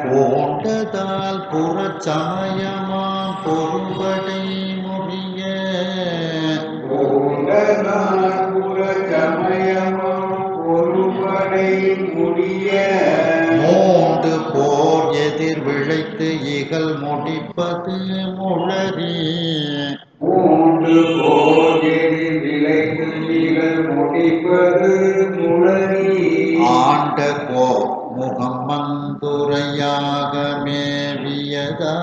போண்டதால் புறச்சமயமாம் பொருள்படை முடிய போண்டதால் புறச்சமயமாம் பொருள்படை முடிய மூண்டு போர் எதிர் விழைத்து இகழ் முடிப்பது முழறி மூன்று போர் எதிர் விழைத்து இகழ் முடிப்பது முழறி ஆண்ட கோ முகம் மந்துரையாக மேவியதா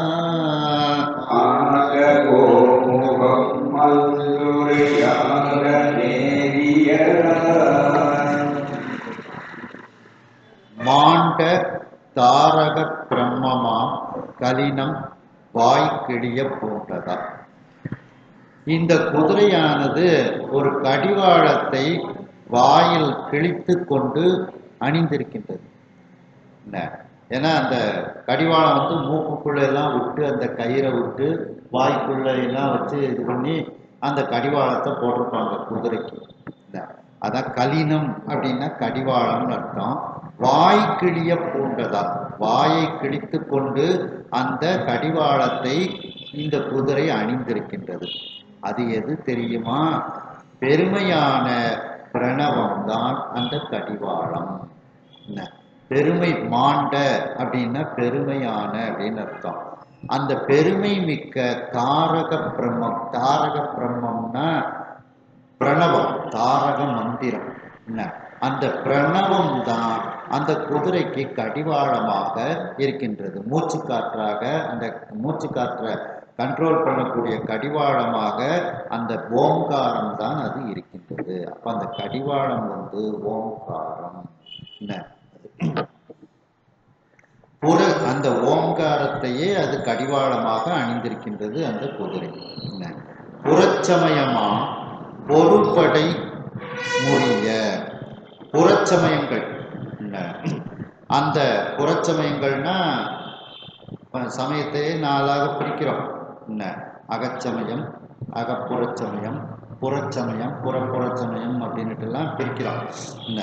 ஆண்ட கோ முகம் மந்துரையாக மேவியதா மாண்ட தாரக பிரம்மமாம் கலினம் வாய்க்கிழிய போன்றதா. இந்த குதிரையானது ஒரு கடிவாளத்தை வாயில் கிழித்து கொண்டு அணிந்திருக்கின்றது. ஏன்னா அந்த கடிவாளம் மூக்குக்குள்ள எல்லாம் விட்டு அந்த கயிறை விட்டு வாய்க்குள்ள எல்லாம் வச்சு இது பண்ணி அந்த கடிவாளத்தை போட்டிருப்பாங்க குதிரைக்கு. அதான் கலினம் அப்படின்னா கடிவாளம்னு அர்த்தம். வாய் கிழிய பூண்டதா, வாயை கிழித்து கொண்டு அந்த கடிவாளத்தை இந்த குதிரை அணிந்திருக்கின்றது. அது எது தெரியுமா? பெருமையான பிரணவம் தான் அந்த கடிவாளம். பெருமை, மாண்ட அப்படின்னா பெருமையான அப்படின்னு அர்த்தம். அந்த பெருமை மிக்க தாரக பிரம்மம், தாரக பிரம்மம்னா பிரணவம், தாரக மந்திரம். அந்த பிரணவம் தான் அந்த குதிரைக்கு கடிவாளமாக இருக்கின்றது. மூச்சு காற்றாக, அந்த மூச்சு காற்றை கண்ட்ரோல் பண்ணக்கூடிய கடிவாளமாக அந்த ஓம்காரம் தான் அது இருக்கின்றது. அப்ப அந்த கடிவாளம் ஓம்காரம். அந்த ஓம்காரத்தையே அது கடிவாளமாக அணிந்திருக்கின்றது அந்த குதிரை. புறச்சமயமா பொறுப்படை முடிய புறச்சமயங்கள். அந்த புறச்சமயங்கள்னா சமயத்தையே நாளாக பிரிக்கிறோம். என்ன அகச்சமயம், அகப்புறச்சமயம், புறச்சமயம், புறப்புறச்சமயம் அப்படின்னுட்டுலாம் பிரிக்கிறோம். என்ன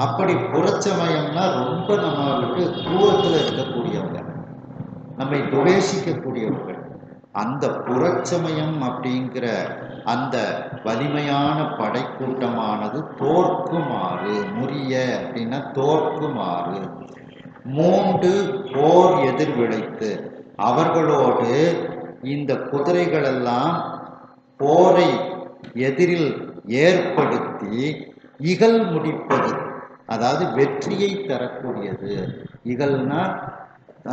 அப்படி புறச்சமயம்னா ரொம்ப நம்ம விட்டு தூரத்தில் இருக்கக்கூடியவங்க, நம்மை துவேஷிக்கக்கூடியவர்கள். அந்த புறச்சமயம் அப்படிங்கிற அந்த வலிமையான படைக்கூட்டமானது தோற்குமாறு, முறிய அப்படின்னா தோற்குமாறு, மூன்று போர் எதிர் விளைத்து அவர்களோடு இந்த குதிரைகளெல்லாம் போரை எதிரில் ஏற்படுத்தி இகழ் முடிப்பது, அதாவது வெற்றியை தரக்கூடியது. இகழ்னா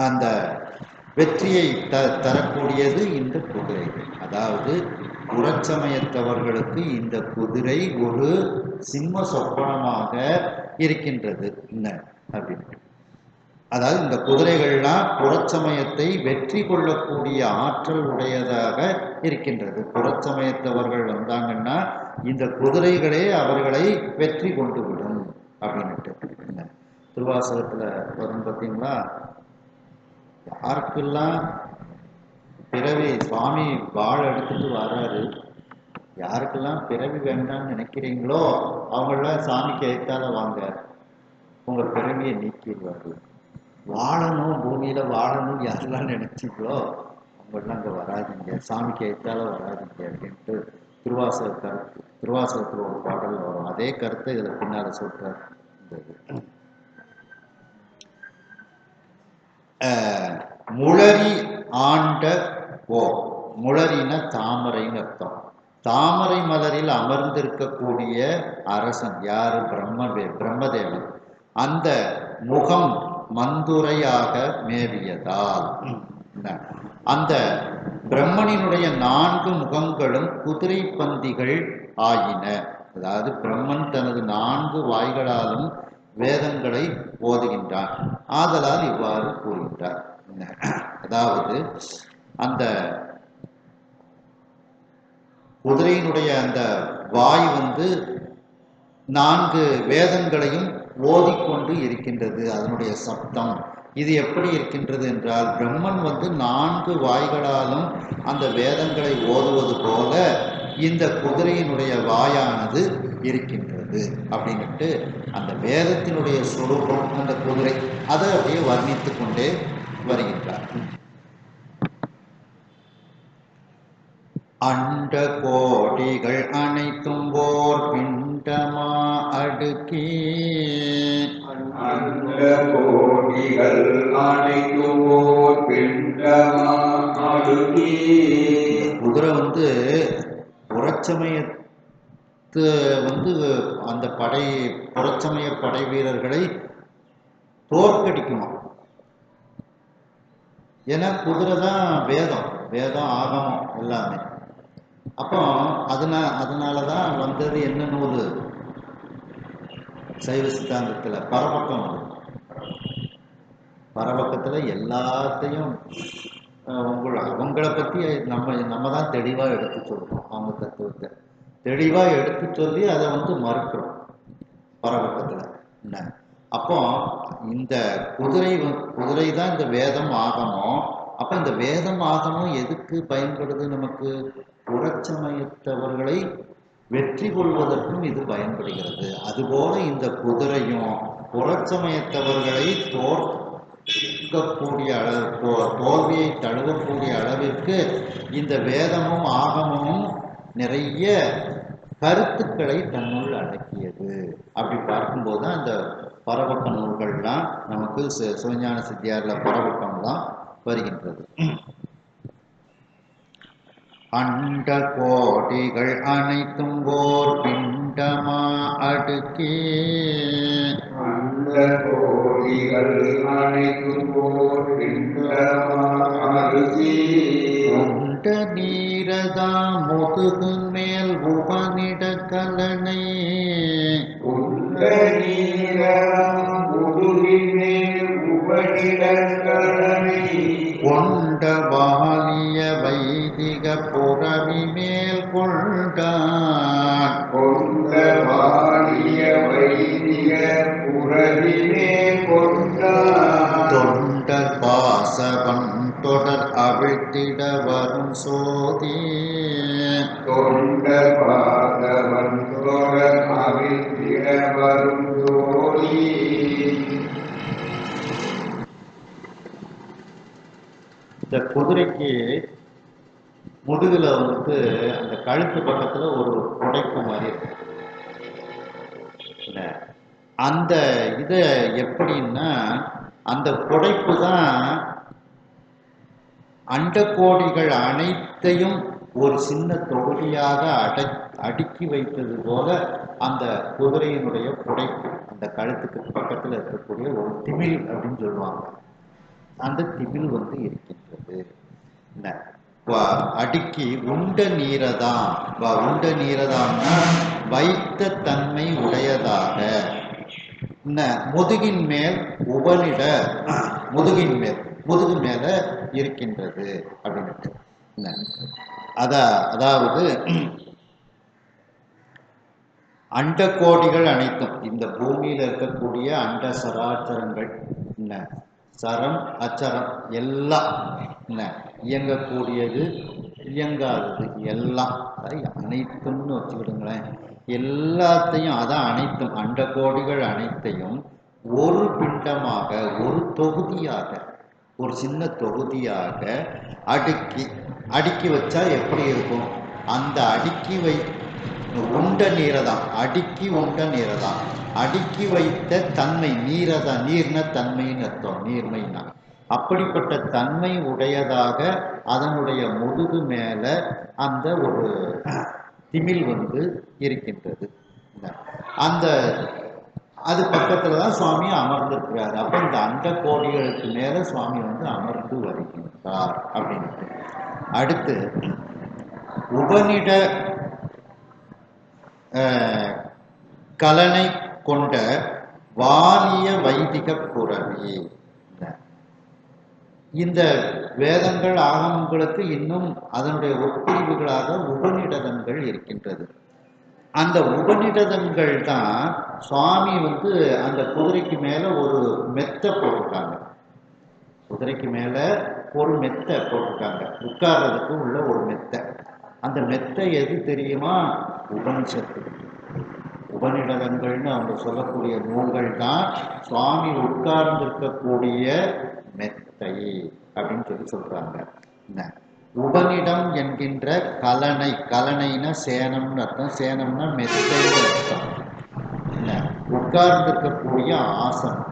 அந்த வெற்றியை தரக்கூடியது இந்த குதிரைகள். அதாவது புறச்சமயத்தவர்களுக்கு இந்த குதிரை ஒரு சிம்ம சொப்பனமாக இருக்கின்றது. என்ன அப்படின்னு, அதாவது இந்த குதிரைகள்லாம் புறச்சமயத்தை வெற்றி கொள்ளக்கூடிய ஆற்றல் உடையதாக இருக்கின்றது. புறச்சமயத்தவர்கள் வந்தாங்கன்னா இந்த குதிரைகளே அவர்களை வெற்றி கொண்டு விடும் அப்படின்ட்டு. திருவாசகத்துல வரும் பார்த்தீங்களா, யாருக்கெல்லாம் பிறவி சுவாமி வாழ எடுத்துட்டு வர்றாரு, யாருக்கெல்லாம் பிறவி வேண்டாம்னு நினைக்கிறீங்களோ அவங்களாம் சாமிக்கு எத்தால வாங்க, உங்க பிறவியை நீக்கிடுவாரு. வாழணும், பூமியில வாழணும் யாரெல்லாம் நினைச்சீங்களோ அவங்கெல்லாம் அங்கே வராதிங்க, சாமிக்கு எத்தால வராதிங்க அப்படின்ட்டு திருவாசகத்தில் ஒரு பாடல் வரும். அதே கருத்தை இதில் பின்னால சொல்றார். முளரி ஆண்ட ஓ, முளரின தாமரைன்னு அர்த்தம். தாமரை மலரில் அமர்ந்திருக்கக்கூடிய அரசன் யாரு? பிரம்மதேவன். அந்த முகம் மந்துரையாக மேவியதால் அந்த பிரம்மனினுடைய 4 முகங்களும் குதிரை பந்திகள் ஆயின. அதாவது பிரம்மன் தனது 4 வாய்களாலும் வேதங்களை ஓதுகின்றான். ஆதலால் இவ்வாறு கூறுகின்றார். அதாவது அந்த குதிரையினுடைய அந்த வாய் 4 வேதங்களையும் ஓதிக்கொண்டு இருக்கின்றது. அதனுடைய சப்தம் இது எப்படி இருக்கின்றது என்றால், பிரம்மன் 4 வாய்களாலும் அந்த வேதங்களை ஓதுவது போல இந்த குதிரையினுடைய வாயானது இருக்கின்றது அப்படின்ட்டு அந்த வேதத்தினுடைய சொரூபம் அந்த குதிரை அதை அப்படியே வர்ணித்து கொண்டே வருகின்றார். அண்ட கோடிகள் அனைத்தும் ஓர் பிண்டமா அடுக்கி, அண்ட கோடிகள் அனைத்தும் ஓர் பிண்டமா அடுக்கி. குதிரை புறச்சமயத்து அந்த புறச்சமய படை வீரர்களை தோற்கடிக்கணும். ஏன்னா குதிரை தான் வேதம் ஆகமம் எல்லாமே. அப்போ அதனாலதான் வந்தது என்ன நூல்? சைவ சித்தாந்தத்துல பரபக்கம். பரபக்கத்துல எல்லாத்தையும் அவங்களை பத்தி நம்ம தான் தெளிவா எடுத்து சொல்றோம். அவங்க தத்துவத்தை தெளிவா எடுத்து சொல்லி அதை மறுக்கிறோம் பரபக்கத்துல. என்ன அப்போ இந்த குதிரை தான் இந்த வேதம் ஆகமம். அப்ப இந்த வேதம் ஆகமும் எதுக்கு பயன்படுது? நமக்கு புறச்சமயத்தவர்களை வெற்றி கொள்வதற்கும் இது பயன்படுகிறது. அதுபோல இந்த குதிரையும் புறச்சமயத்தவர்களை தோற்கக்கூடிய தோல்வியை தழுவக்கூடிய அளவிற்கு இந்த வேதமும் ஆகமும் நிறைய கருத்துக்களை தன்னுள் அடக்கியது. அப்படி பார்க்கும்போது தான் அந்த பரபக்க நூல்கள்லாம் நமக்கு சிவஞான சித்தியார்ல பரபக்கம்லாம் வருகின்றது. அண்ட கோடிகள் அனைத்தும் ஓர் பிண்டமா அடுக்கி, அண்ட கோடிகள் அனைத்தும் ஓர் பிண்டமா அடுக்கி. உண்ட நீரதா முதுகு மேல் உபனிட கலனை, உண்ட நீரதா முதுகின் மேல் உபனிட கலனை. கொண்ட வாலிய வைதிக புறவி மேல் கொண்டான், அவிழ்த்திட வரும் சோதி தொண்டர் பாதவன் தொடர் அவிழ்த்திட வரும் ஜோதி. இந்த குதிரைக்கு முதுகுல வந்து அந்த கழுத்து பக்கத்துல ஒரு புடைப்பு மாதிரி இருக்கு. அந்த இதை எப்படின்னா அந்த புடைப்பு தான் அண்டகோடிகள் அனைத்தையும் ஒரு சின்ன தொகுதியாக அடுக்கி வைத்தது போல அந்த குதிரையினுடைய புடைப்பு அந்த கழுத்துக்கு பக்கத்தில் இருக்கக்கூடிய ஒரு திமில் அப்படின்னு சொல்லுவாங்க. அந்த திமில் வந்து இருக்கின்றது. அடுக்கி உண்ட நீரதான் உண்ட நீரதான்னா வைத்த தன்மை உடையதாக முதுகின் மேல் உபனிட முதுகு மேல இருக்கின்றது அப்படின்ட்டு. அதாவது அண்ட கோடிகள் அனைத்தும் இந்த பூமியில இருக்கக்கூடிய அண்ட சராச்சரங்கள் சரம் அச்சரம் எல்லாம் இயங்கக்கூடியது இயங்காதது எல்லாம் அனைத்தும்னு வச்சுக்கிடுங்களேன். எல்லாத்தையும் அதான் அனைத்தும் அண்ட கோடிகள் அனைத்தையும் ஒரு பிண்டமாக ஒரு தொகுதியாக ஒரு சின்ன தொகுதியாக அடுக்கி வச்சா எப்படி இருக்கும்? அந்த உண்ட நீரதான் அடுக்கி வைத்த தன்மை நீரதான். நீர்ன தன்மைன்னு அர்த்தம். நீர்மைனா அப்படிப்பட்ட தன்மை உடையதாக அதனுடைய முதுகு மேல அந்த ஒரு திமில் வந்து இருக்கின்றது. அந்த அது பக்கத்துல தான் சுவாமி அமர்ந்திருக்கிறார். அப்ப இந்த அண்ட கோடிகளுக்கு மேல சுவாமி வந்து அமர்ந்து வருகின்றார் அப்படின்ட்டு. அடுத்து உபனிட கலனை கொண்ட வாலிய வைதிக புறவி. இந்த வேதங்கள் ஆகமங்களுக்கு இன்னும் அதனுடைய உட்பிரிவுகளாக உபநிடதங்கள் இருக்கின்றது. அந்த உபநிடதங்கள் தான் சுவாமி வந்து அந்த குதிரைக்கு மேல ஒரு மெத்தை போட்டிருக்காங்க. குதிரைக்கு மேல ஒரு மெத்தை போட்டிருக்காங்க, உட்கார்றதுக்கு உள்ள ஒரு மெத்தை. அந்த மெத்தை எது தெரியுமா? உபனிஷத்து. உபநிடதங்கள்னு அவங்க சொல்லக்கூடிய நூல்கள் தான் சுவாமி உட்கார்ந்து இருக்கக்கூடிய மெத்தை அப்படின்னு சொல்றாங்க. உபனிடம் என்கின்ற கலனைனா சேனம்னு அர்த்தம். சேனம்னா மெத்தைன்னு அர்த்தம். உட்கார்ந்து இருக்கக்கூடிய ஆசனம்.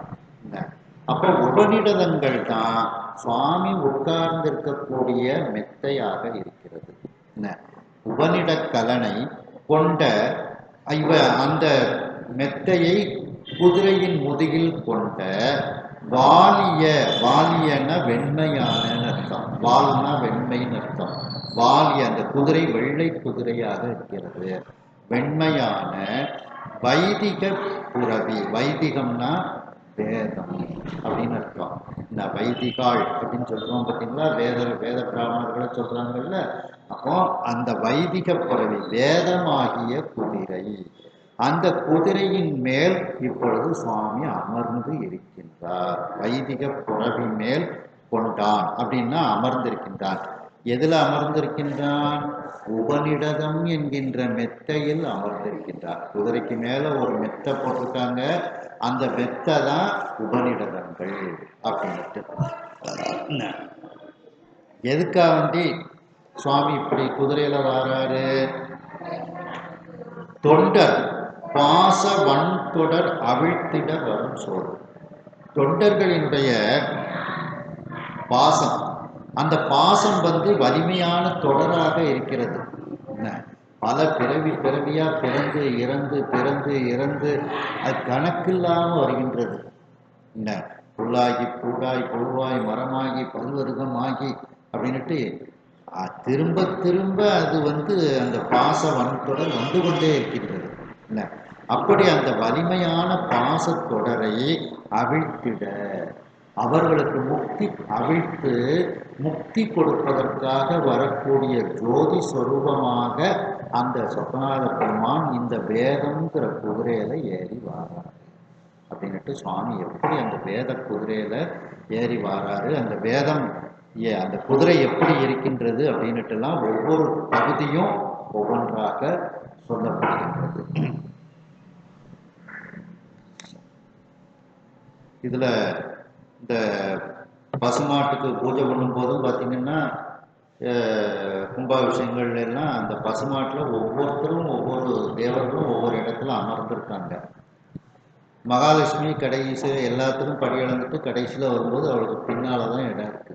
அப்போ உபநிடதங்கள் தான் சுவாமி உட்கார்ந்து இருக்கக்கூடிய மெத்தையாக இருக்கிறது. உபநிட கலனை கொண்ட அந்த மெத்தையை குதிரையின் முதுகில் கொண்ட வாலியன வெண்மையான அர்த்தம். வால்னா வெண்மைன்னு அர்த்தம். வாலிய அந்த குதிரை வெள்ளை குதிரையாக இருக்கிறது. வெண்மையான வைதிக புரவி. வைதிகம்னா வேதம் அப்படின்னு அர்த்தம். இந்த வைதிகாள் அப்படின்னு சொல்றோம் பார்த்தீங்களா? வேத பிராமணர்களை சொல்றாங்கல்ல. அப்போ அந்த வைதிக புரவி வேதமாகிய குதிரை, அந்த குதிரையின் மேல் இப்பொழுது சுவாமி அமர்ந்து இருக்கின்றார். வைதிக புரவி மேல் கொண்டான் அப்படின்னா அமர்ந்திருக்கின்றான். எதுல அமர்ந்திருக்கின்றான்? உபநிடதம் என்கின்ற மெத்தையில் அமர்ந்திருக்கின்றார். குதிரைக்கு மேல ஒரு மெத்தை போட்டிருக்காங்க. அந்த மெத்தை தான் உபநிடதங்கள் அப்படின்ட்டு. எதுக்காக வேண்டி சுவாமி இப்படி குதிரையில வராரு? தொண்டர் பாச வன்தொடர் அவிழ்த்திட வரும் சோறு. தொண்டர்களினுடைய பாசம், அந்த பாசம் வந்து வலிமையான தொடராக இருக்கிறது. பல பிறவியா பிறந்து இறந்து அது கணக்கில்லாம வருகின்றது. புல்லாகி பூடாய் புழுவாய் மரமாகி பல்வருகமாகி அப்படின்ட்டு திரும்ப அது வந்து அந்த பாச வன்தொடர் வந்து கொண்டே இருக்கின்றது. அப்படி அந்த வலிமையான பாசத்தொடரை அவிழ்த்திட, அவர்களுக்கு முக்தி கொடுப்பதற்காக வரக்கூடிய ஜோதி சொரூபமாக அந்த சொப்பநாத பெருமான் இந்த வேதம்ங்கிற குதிரையில ஏறி வாராரு அப்படின்ட்டு சுவாமி எப்படி அந்த வேத குதிரையில ஏறி வாராரு. அந்த வேதம் அந்த குதிரை எப்படி இருக்கின்றது அப்படின்னுட்டுலாம் ஒவ்வொரு பகுதியும் ஒவ்வொன்றாக சொல்லப்படுகின்றது. இதுல இந்த பசுமாட்டுக்கு பூஜை பண்ணும் போதும் பார்த்தீங்கன்னா கும்பாபிஷேகங்கள்ல எல்லாம் அந்த பசுமாட்டுல ஒவ்வொருத்தரும் ஒவ்வொரு தேவர்களும் ஒவ்வொரு இடத்துல அமர்ந்திருக்காங்க. மகாலட்சுமி கடைசியில் எல்லாத்துக்கும் படி அளந்துட்டு கடைசியில் வரும்போது அவளுக்கு பின்னால்தான் இடம் இருக்கு.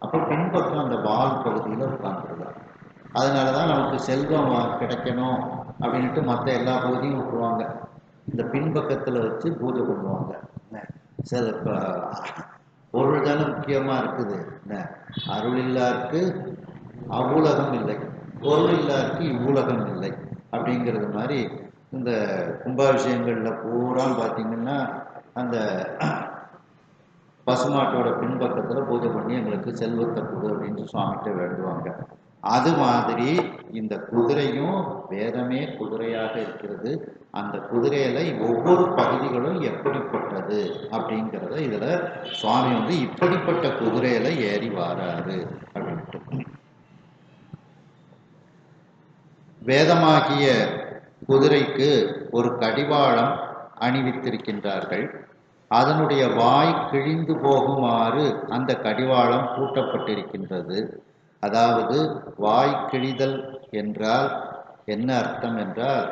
அப்போ பின்பக்கம் அந்த வால் பகுதியில் உட்காந்துருக்காங்க. அதனாலதான் நமக்கு செல்வம் கிடைக்கணும் அப்படின்ட்டு மற்ற எல்லா பகுதியும் விட்டுருவாங்க. இந்த பின்பக்கத்துல வச்சு பூஜை பண்ணுவாங்க. பொருள் தானே முக்கியமா இருக்குது. அருள் இல்லாருக்கு அவ்வுலகம் இல்லை, பொருள் இல்லாருக்கு இவ்வுலகம் இல்லை அப்படிங்கிறது மாதிரி இந்த கும்பாபிஷேகங்கள்ல பூரா பார்த்தீங்கன்னா அந்த பசுமாட்டோட பின்பக்கத்துல பூஜை பண்ணி எங்களுக்கு செல்வத்தை கொடு அப்படின்னு சுவாமிகிட்ட வேண்டுவாங்க. அது மாதிரி இந்த குதிரையும் வேதமே குதிரையாக இருக்கிறது. அந்த குதிரையில ஒவ்வொரு பகுதிகளும் எப்படிப்பட்டது அப்படிங்கிறத இதுல சுவாமி இப்படிப்பட்ட குதிரையில ஏறி வாராரு அப்படின்ட்டு. வேதமாகிய குதிரைக்கு ஒரு கடிவாளம் அணிவித்திருக்கின்றார்கள். அதனுடைய வாய் கிழிந்து போகுமாறு அந்த கடிவாளம் பூட்டப்பட்டிருக்கின்றது. அதாவது வாய் கிழிதல் என்றால் என்ன அர்த்தம் என்றால்,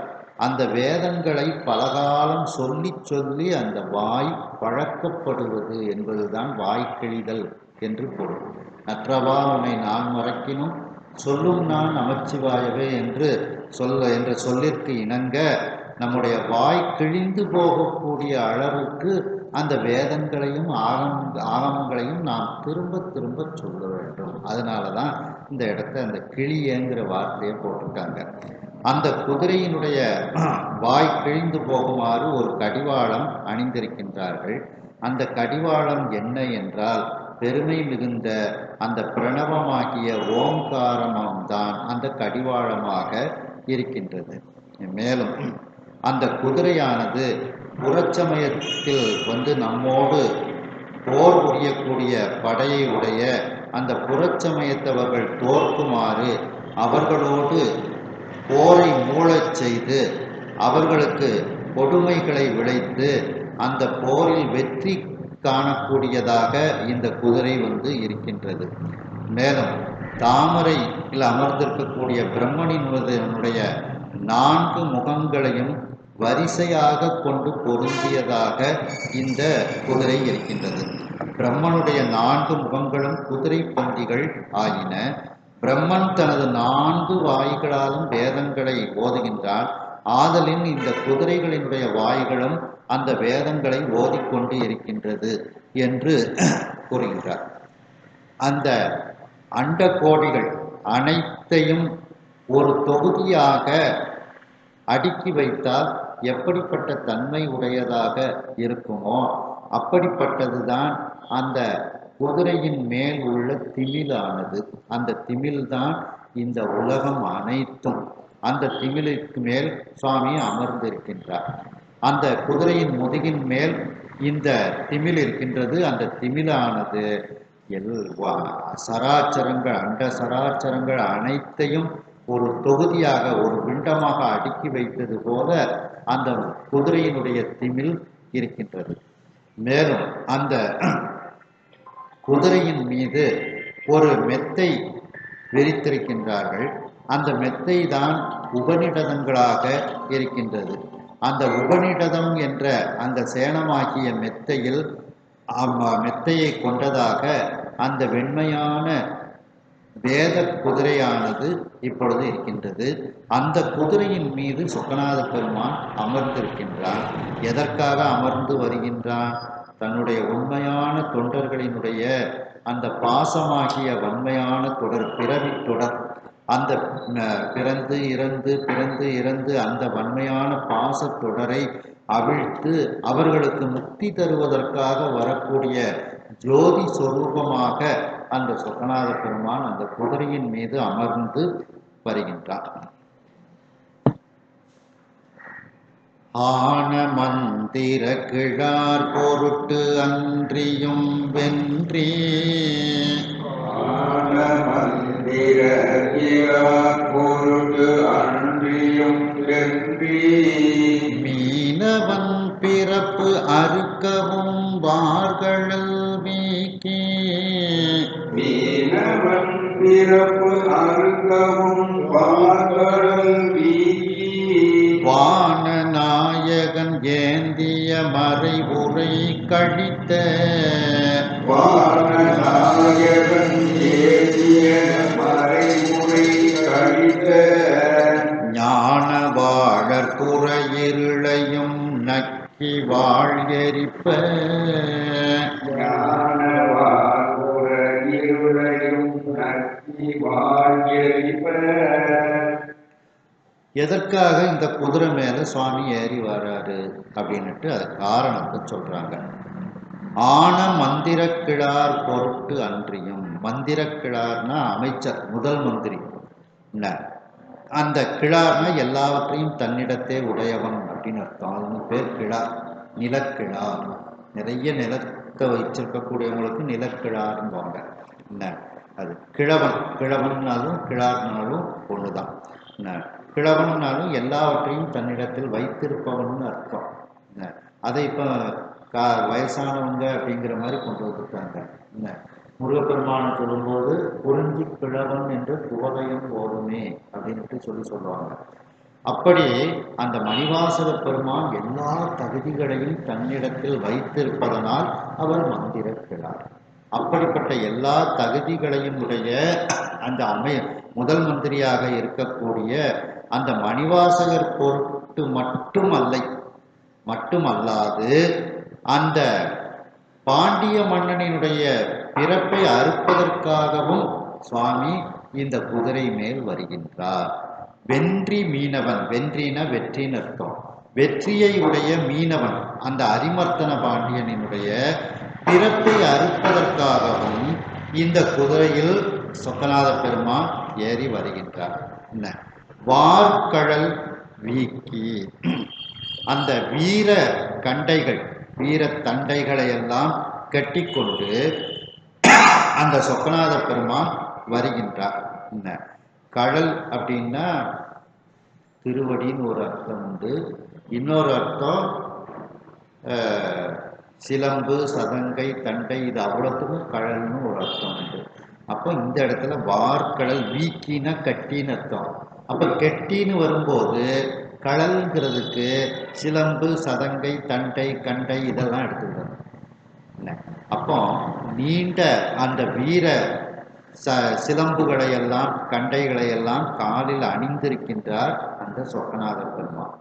அந்த வேதங்களை பலகாலம் சொல்லி சொல்லி அந்த வாய் பழக்கப்படுவது என்பதுதான் வாய் கிழிதல் என்று பொருள். நற்றவா உன்னை நான் மறக்கினும் சொல்லும் நான் நமச்சிவாயவே என்று என்ற சொல்லிற்கு இணங்க நம்முடைய வாய் கிழிந்து போகக்கூடிய அளவுக்கு அந்த வேதங்களையும் ஆகமங்களையும் நாம் திரும்ப திரும்ப சொல்ல வேண்டும். அதனாலதான் இந்த இடத்த அந்த கிளியங்கிற வார்த்தையை போட்டிருக்காங்க. அந்த குதிரையினுடைய வாய் கிழிந்து போகுமாறு ஒரு கடிவாளம் அணிந்திருக்கின்றார்கள். அந்த கடிவாளம் என்ன என்றால், பெருமை மிகுந்த அந்த பிரணவமாகிய ஓங்காரம்தான் அந்த கடிவாளமாக இருக்கின்றது. மேலும் அந்த குதிரையானது புறச்சமயத்தில் நம்மோடு போர் புரியக்கூடிய படையை உடைய அந்த புறச்சமயத்தவர்கள் தோற்குமாறு அவர்களோடு போரை மூளச் செய்து அவர்களுக்கு கொடுமைகளை விளைத்து அந்த போரில் வெற்றி காணக்கூடியதாக இந்த குதிரை இருக்கின்றது. மேலும் தாமரையில் அமர்ந்திருக்கக்கூடிய பிரம்மனினுடைய 4 முகங்களையும் வரிசையாக கொண்டு பொருந்தியதாக இந்த குதிரை இருக்கின்றது. பிரம்மனுடைய 4 முகங்களும் குதிரை பந்திகள் ஆயின. பிரம்மன் தனது 4 வாய்களாலும் வேதங்களை ஓதுகின்றான். ஆதலின் இந்த குதிரைகளினுடைய வாய்களும் அந்த வேதங்களை ஓதிக்கொண்டு இருக்கின்றது என்று கூறுகின்றார். அந்த அண்ட கோடிகள் அனைத்தையும் ஒரு தொகுதியாக அடுக்கி வைத்தால் எப்படிப்பட்ட தன்மை உடையதாக இருக்குமோ அப்படிப்பட்டதுதான் அந்த குதிரையின் மேல் உள்ள திமிலானது. அந்த திமில்தான் இந்த உலகம் அனைத்தும். அந்த திமிலுக்கு மேல் சுவாமி அமர்ந்திருக்கின்றார். அந்த குதிரையின் முதுகின் மேல் இந்த திமில் இருக்கின்றது. அந்த திமிலானது சராச்சரங்கள் அண்ட சராச்சரங்கள் அனைத்தையும் ஒரு தொகுதியாக ஒரு பிண்டமாக அடுக்கி வைத்தது போல அந்த குதிரையினுடைய திமில் இருக்கின்றது. மேலும் அந்த குதிரையின் மீது ஒரு மெத்தை விரித்திருக்கின்றார்கள். அந்த மெத்தை தான் உபநிடதங்களாக இருக்கின்றது. அந்த உபநிடதம் என்ற அந்த சேனமாகிய மெத்தையை கொண்டதாக அந்த வெண்மையான வேத குதிரையானது இப்பொழுது இருக்கின்றது. அந்த குதிரையின் மீது சொக்கநாத பெருமான் அமர்ந்திருக்கின்றான். எதற்காக அமர்ந்து வருகின்றான்? தன்னுடைய உண்மையான தொண்டர்களினுடைய அந்த பாசமாகிய வன்மையான தொடர், பிறவி தொடர், அந்த பிறந்து இறந்து அந்த வன்மையான பாச தொடரை அவிழ்த்து அவர்களுக்கு முக்தி தருவதற்காக வரக்கூடிய ஜோதி சொரூபமாக அந்த சொக்கநாத பெருமான் அந்த குதிரையின் மீது அமர்ந்து வருகின்றார். ஆன மந்திர கிழார் பொருட்டு அன்றியும் வென்றி மந்திர பொருட்டு அன்றியும் வென்றி மீனவன் பிறப்பு அறுக்கவும் வார்கழல் வீக்கே மீனவன் பிறப்பு அறுக்கவும் வார்கழல் வீக்கி வானநாயகன் ஏந்திய மறைவுரை கழித்த வானநாயகன் ஏந்திய மறைமுறை கழித்த ஞான வாழற் புறையிருளையும் நக்கி வாழ்எரிப்ப ஞான வாழ்வுற இருளையும் நக்கி வாழ்எரிப்ப. எதற்காக இந்த குதிரை மேல சுவாமி ஏறி வராரு அப்படின்னுட்டு அது காரணத்தை சொல்றாங்க. ஆன மந்திர கிழார் பொருட்டு அன்றியும், மந்திர கிழார்னா அமைச்சர், முதல் மந்திரி. அந்த கிழார்னா எல்லாவற்றையும் தன்னிடத்தே உடையவன் அப்படின்னு அர்த்தம். அதுன்னு பேர் கிழார், நிலக்கிழார். நிறைய நிலத்தை வச்சிருக்கக்கூடியவங்களுக்கு நிலக்கிழார்வாங்க. என்ன அது கிழவன், கிழவன்னாலும் கிழார்னாலும் ஒண்ணுதான். கிழவன்னாலும் எல்லாவற்றையும் தன்னிடத்தில் வைத்திருப்பவன் அர்த்தம். அதை இப்போ வயசானவங்க அப்படிங்கிற மாதிரி கொண்டு வந்துட்டாங்க. முருகப்பெருமான சொல்லும்போது குறிஞ்சி கிழவன் என்ற குவகையும் போதுமே அப்படின்ட்டு சொல்லுவாங்க. அப்படி அந்த மணிவாசக பெருமான் எல்லா தகுதிகளையும் தன்னிடத்தில் வைத்திருப்பதனால் அவர் மந்திர கிழார். அப்படிப்பட்ட எல்லா தகுதிகளையும் உடைய அந்த முதல் மந்திரியாக இருக்கக்கூடிய அந்த மணிவாசகர் பொருட்டு மட்டுமல்லாது அந்த பாண்டிய மன்னனினுடைய பிறப்பை அறுப்பதற்காகவும் சுவாமி இந்த குதிரை மேல் வருகின்றார். வென்றி மீனவன், வென்றின வெற்றின்னு அர்த்தம். வெற்றியை உடைய மீனவன் அந்த அரிமர்த்தன பாண்டியனினுடைய பிறப்பை அறுப்பதற்காகவும் இந்த குதிரையில் சொக்கநாத பெருமான் ஏறி வருகின்றார். என்ன வார்கழல் வீக்கி அந்த வீர கண்டைகள், வீர தண்டைகளை எல்லாம் கட்டிக்கொண்டு அந்த சொக்கநாத பெருமான் வருகின்றார். என்ன கழல் அப்படின்னா திருவடின்னு ஒரு அர்த்தம் உண்டு. இன்னொரு அர்த்தம் சிலம்பு, சதங்கை, தண்டை, இது அவ்வளோத்துக்கும் கழல்னு ஒரு அர்த்தம் உண்டு. அப்போ இந்த இடத்துல வார்கழல் வீக்கின கட்டின்னு அர்த்தம். அப்போ கெட்டின்னு வரும்போது கழல்ங்கிறதுக்கு சிலம்பு, சதங்கை, தண்டை, கண்டை இதெல்லாம் எடுத்துக்கணும். அப்போ நீண்ட அந்த வீர சிலம்புகளை எல்லாம் கண்டைகளை எல்லாம் காலில் அணிந்திருக்கின்றார் அந்த சொக்கநாத பெருமான்.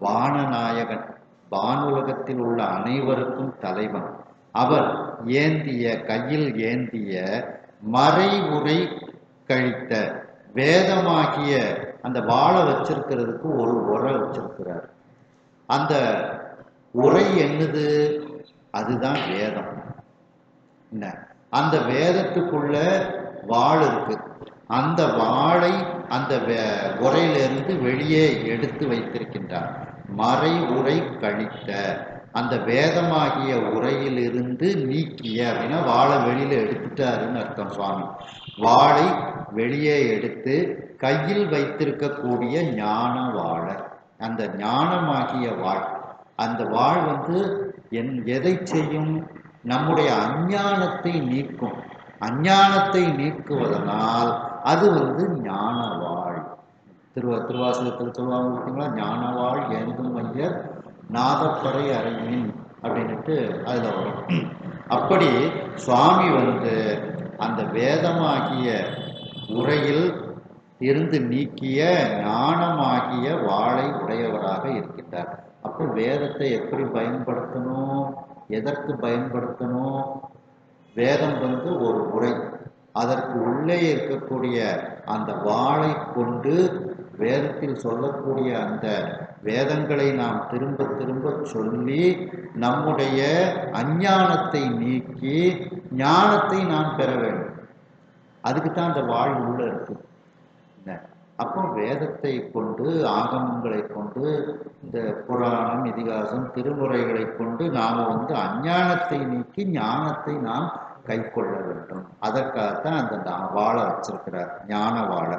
வானநாயகன், வானுலகத்தில் உள்ள அனைவருக்கும் தலைவன். அவர் ஏந்திய, கையில் ஏந்திய மறைவுரை கழித்த வேதமாகிய அந்த வாழை வச்சிருக்கிறதுக்கு ஒரு உரை வச்சிருக்கிறார். அந்த உரை என்னது? அதுதான் வேதம். என்ன அந்த வேதத்துக்குள்ள வாள் இருக்கு. அந்த வாளை அந்த உரையிலிருந்து வெளியே எடுத்து வைத்திருக்கின்றார். மறை உரை கழித்த அந்த வேதமாகிய உரையிலிருந்து நீக்கிய அப்படின்னா வாளை வெளியில எடுத்துட்டாருன்னு அர்த்தம். சுவாமி வாளை வெளியே எடுத்து கையில் வைத்திருக்கக்கூடிய ஞான வாழர், அந்த ஞானமாகிய வாழ். அந்த வாழ் எதை செய்யும்? நம்முடைய அஞ்ஞானத்தை நீக்கும். அஞ்ஞானத்தை நீக்குவதனால் அது ஞான வாழ். திருவாசகத்தில் சொல்லுவாங்க பார்த்தீங்களா, ஞானவாழ் ஏந்தும் ஐயர் நாதப்பறை அறையின் அப்படின்ட்டு அதுல வரும். அப்படி சுவாமி அந்த வேதமாகிய உரையில் இருந்து நீக்கிய ஞானமாகிய வாளை உடையவராக இருக்கின்றார். அப்போ வேதத்தை எப்படி பயன்படுத்தணும், எதற்கு பயன்படுத்தணும்? வேதம் ஒரு உரை. அதற்கு உள்ளே இருக்கக்கூடிய அந்த வாளை கொண்டு வேதத்தில் சொல்லக்கூடிய அந்த வேதங்களை நாம் திரும்ப திரும்ப சொல்லி நம்முடைய அஞ்ஞானத்தை நீக்கி ஞானத்தை நாம் பெற வேண்டும். அதுக்குத்தான் அந்த வாழ் உள்ள இருக்கு. அப்போ வேதத்தை கொண்டு, ஆகமங்களை கொண்டு, இந்த புராணம், இதிகாசம், திருமுறைகளை கொண்டு நாம் அஞ்ஞானத்தை நீக்கி ஞானத்தை நாம் கை கொள்ள வேண்டும். அதற்காகத்தான் அந்த வாழை வச்சிருக்கிறார், ஞான வாழை.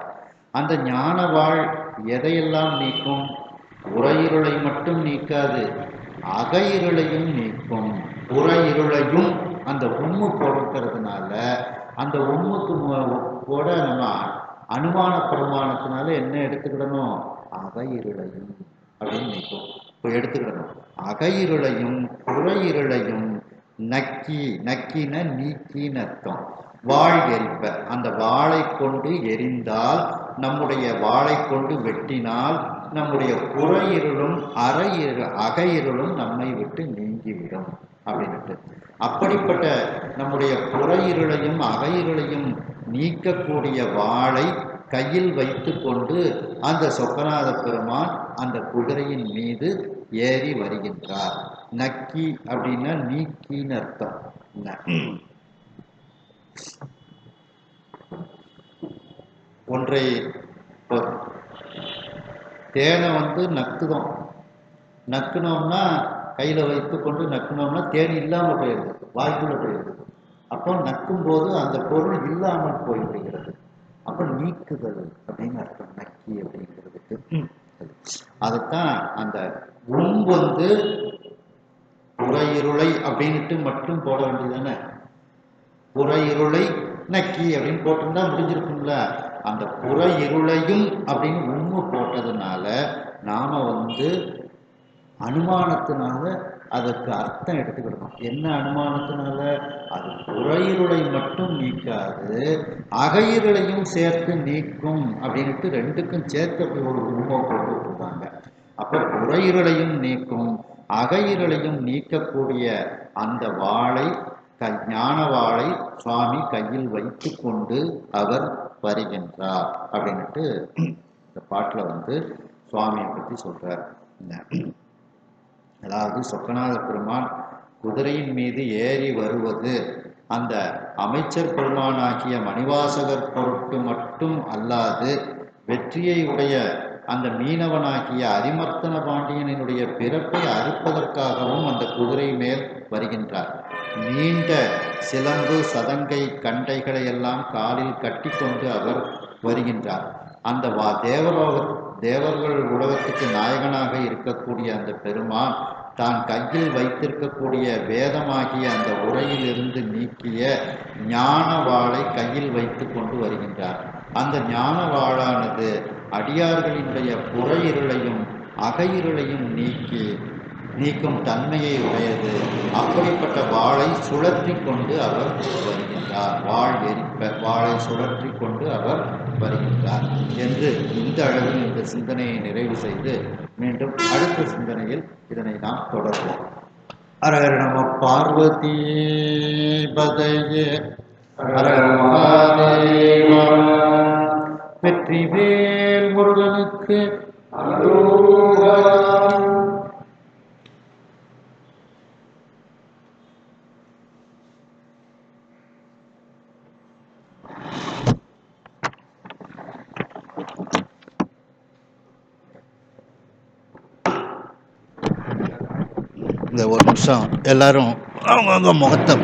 அந்த ஞான வாழ் எதையெல்லாம் நீக்கும்? புற இருளை மட்டும் நீக்காது, அக இருளையும் நீக்கும். புற இருளையும் அந்த உம்மு பொறுக்கிறதுனால அந்த உம்முக்கு கூட நம்ம அனுமான பிரமாணத்தினால என்ன எடுத்துக்கிடணும்? அக இருளையும் அப்படின்னு நீக்கும். இப்போ எடுத்துக்கிடணும். அக இருளையும் புற இருளையும் நக்கி, நக்கின நீக்கின்னு அர்த்தம். வாள் எரிப்ப, அந்த வாளை கொண்டு எரிந்தால், நம்முடைய வாளை கொண்டு வெட்டினால் நம்முடைய புற இருளும் அக இருளும் நம்மை விட்டு நீங்கிவிடும் அப்படின்ட்டு. அப்படிப்பட்ட நம்முடைய புற இருளையும் அக இருளையும் நீக்கக்கூடிய வாளை கையில் வைத்து கொண்டு அந்த சொக்கநாத பெருமான் அந்த குதிரையின் மீது ஏறி வருகின்றார். நக்கி அப்படின்னா நீக்கின்னு அர்த்தம். ஒன்றை தேனை நக்குதோம், நக்குனோம்னா கையில வைத்து கொண்டு நக்குனோம்னா தேன் இல்லாமல் போயிடுது, வாய்க்குள்ள போயிடுது. அப்போ நக்கும் போது அந்த பொருள் இல்லாமல் போய்விடுகிறது. அப்ப நீக்குதல் அப்படின்னு அர்த்தம் நக்கி அப்படிங்கிறதுக்கு. அதுதான் அந்த புற இருளை அப்படின்ட்டு மட்டும் போட வேண்டியதானே. புற இருளை நக்கி அப்படின்னு போட்டிருந்தா முடிஞ்சிருக்கும்ல. அந்த புற இருளையும் அப்படின்னு உண்மை போட்டதுனால நாம அனுமானத்தினால அதற்கு அர்த்தம் எடுத்துக்கிடணும். என்ன அனுமானத்தினால? அது புற இருளை மட்டும் நீக்காது, அக இருளையும் சேர்த்து நீக்கும் அப்படின்ட்டு ரெண்டுக்கும் சேர்த்து அப்படி ஒரு உண்மை போட்டு விட்டுருவாங்க. அப்ப புற இருளையும் நீக்கும், அக இருளையும் நீக்கக்கூடிய அந்த வாளை, ஞான வாளை சுவாமி கையில் வைத்து கொண்டு அவர் வருகின்றார் அப்படின்ட்டு இந்த பாட்டுல சுவாமியை பற்றி சொல்றார். அதாவது சொக்கநாத பெருமான் குதிரையின் மீது ஏறி வருவது அந்த அமைச்சர் பெருமானாகிய மணிவாசகர் பொருட்டு மட்டும் அல்லாது, வெற்றியை உடைய அந்த மீனவனாகிய அரிமர்த்தன பாண்டியனுடைய பிறப்பை அறுப்பதற்காகவும் அந்த குதிரை மேல் வருகின்றார். நீண்ட சிலம்பு சதங்கை கண்டைகளை எல்லாம் காலில் கட்டி கொண்டு அவர் வருகின்றார். அந்த தேவர்கள் உலகத்துக்கு நாயகனாக இருக்கக்கூடிய அந்த பெருமான் தான் கையில் வைத்திருக்கக்கூடிய வேதமாகிய அந்த உரையில் இருந்து நீக்கிய ஞான வாளை கையில் வைத்து கொண்டு வருகின்றார். அந்த ஞான வாளானது அடியார்களினுடைய புற இருளையும் அக இருளையும் நீக்கும் தன்மையை உடையது. அப்படிப்பட்ட வாளை சுழற்றி கொண்டு அவர் வருகின்றார். வாளை சுழற்றி கொண்டு அவர் வருகின்றார் என்று இந்த அளவில் இந்த சிந்தனையை நிறைவு செய்து மீண்டும் அடுத்த சிந்தனையில் இதனை நாம் தொடர்வோம். ஹரஹர நம பார்வதி பதையே, ஹரஹர மகாதேவா. வெற்றிவேல் முருகனுக்கு அரோகரா. இந்த ஒரு நிமிஷம் எல்லாரும் அவங்கவுங்க முகத்தை